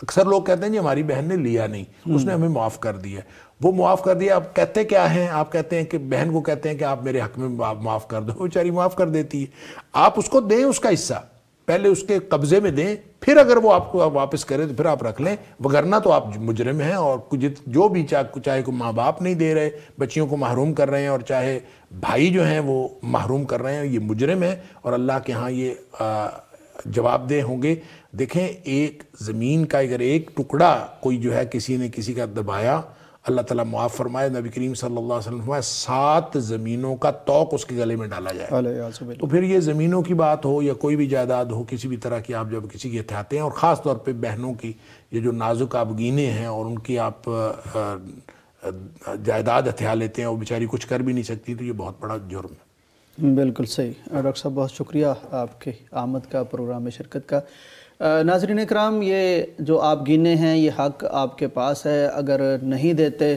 اکثر لوگ کہتے ہیں جی ہماری بہن نے لیا نہیں، اس نے ہمیں معاف کر دیا، وہ معاف کر دیا۔ آپ کہتے کیا ہیں؟ آپ کہتے ہیں کہ بہن کو کہتے ہیں کہ آپ میرے حق میں معاف کر دو، بیچاری معاف کر دیتی ہے۔ آپ اس کو دیں اس کا حصہ، پہلے اس کے قبضے میں دیں، پھر اگر وہ آپ کو واپس کرے تو پھر آپ رکھ لیں، وگرنہ تو آپ مجرم ہیں، اور جو بھی چاہے کوئی ماں باپ نہیں دے رہے، بچیوں کو محروم کر رہے ہیں، اور چاہے بھائی جو ہیں وہ محروم کر رہے ہیں، یہ مجرم ہے، اور اللہ کے ہاں یہ جواب دہ ہوں گے. دیکھیں ایک زمین کا اگر ایک ٹکڑا کوئی جو ہے کسی نے کسی کا دبایا، اللہ تعالیٰ معاف فرمائے، نبی کریم صلی اللہ علیہ وسلم فرمائے 7 زمینوں کا توق اس کے گلے میں ڈالا جائے. تو پھر یہ زمینوں کی بات ہو یا کوئی بھی جائیداد ہو، کسی بھی طرح کی آپ جب کسی کی اٹھاتے ہیں، اور خاص طور پہ بہنوں کی یہ جو نازک آبگینے ہیں اور ان کی آپ جائیداد ہتھیا لیتے ہیں اور بیچاری کچھ کر بھی نہیں سکتی، تو یہ بہت بڑا جرم ہے. بالکل صحیح. ڈاکٹر صاحب بہت شکریہ آپ کے آمد کا، پروگرام میں شرکت کا. ناظرین اکرام، یہ جو آپ گینے ہیں یہ حق آپ کے پاس ہے، اگر نہیں دیتے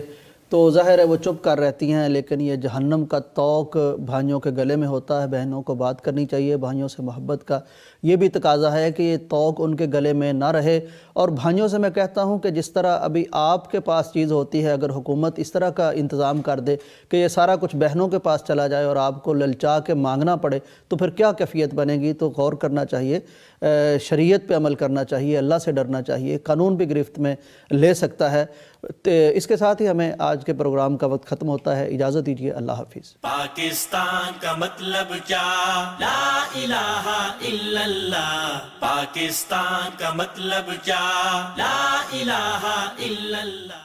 تو ظاہر ہے وہ چپ کر رہتی ہیں، لیکن یہ جہنم کا توق بھائیوں کے گلے میں ہوتا ہے. بہنوں کو بات کرنی چاہیے، بھائیوں سے محبت کا یہ بھی تقاضا ہے کہ یہ توق ان کے گلے میں نہ رہے. اور بھائیوں سے میں کہتا ہوں کہ جس طرح ابھی آپ کے پاس چیز ہوتی ہے، اگر حکومت اس طرح کا انتظام کر دے کہ یہ سارا کچھ بہنوں کے پاس چلا جائے اور آپ کو للچا کے مانگنا پڑے، تو پھر کیا کیفیت بنے گی. تو غور کرنا چاہیے، شریعت پہ عمل کرنا چاہیے، اللہ سے ڈرنا چاہیے. قانون بھی گرفت میں لے سکتا ہے. اس کے ساتھ ہی ہمیں آج کے پروگرام کا وقت ختم ہوتا ہے. اجازت دیجیے، اللہ حافظ. پاکستان کا مطلب کیا؟ لا الہ الا اللہ. پاکستان کا مطلب کیا؟ لا الہ الا اللہ.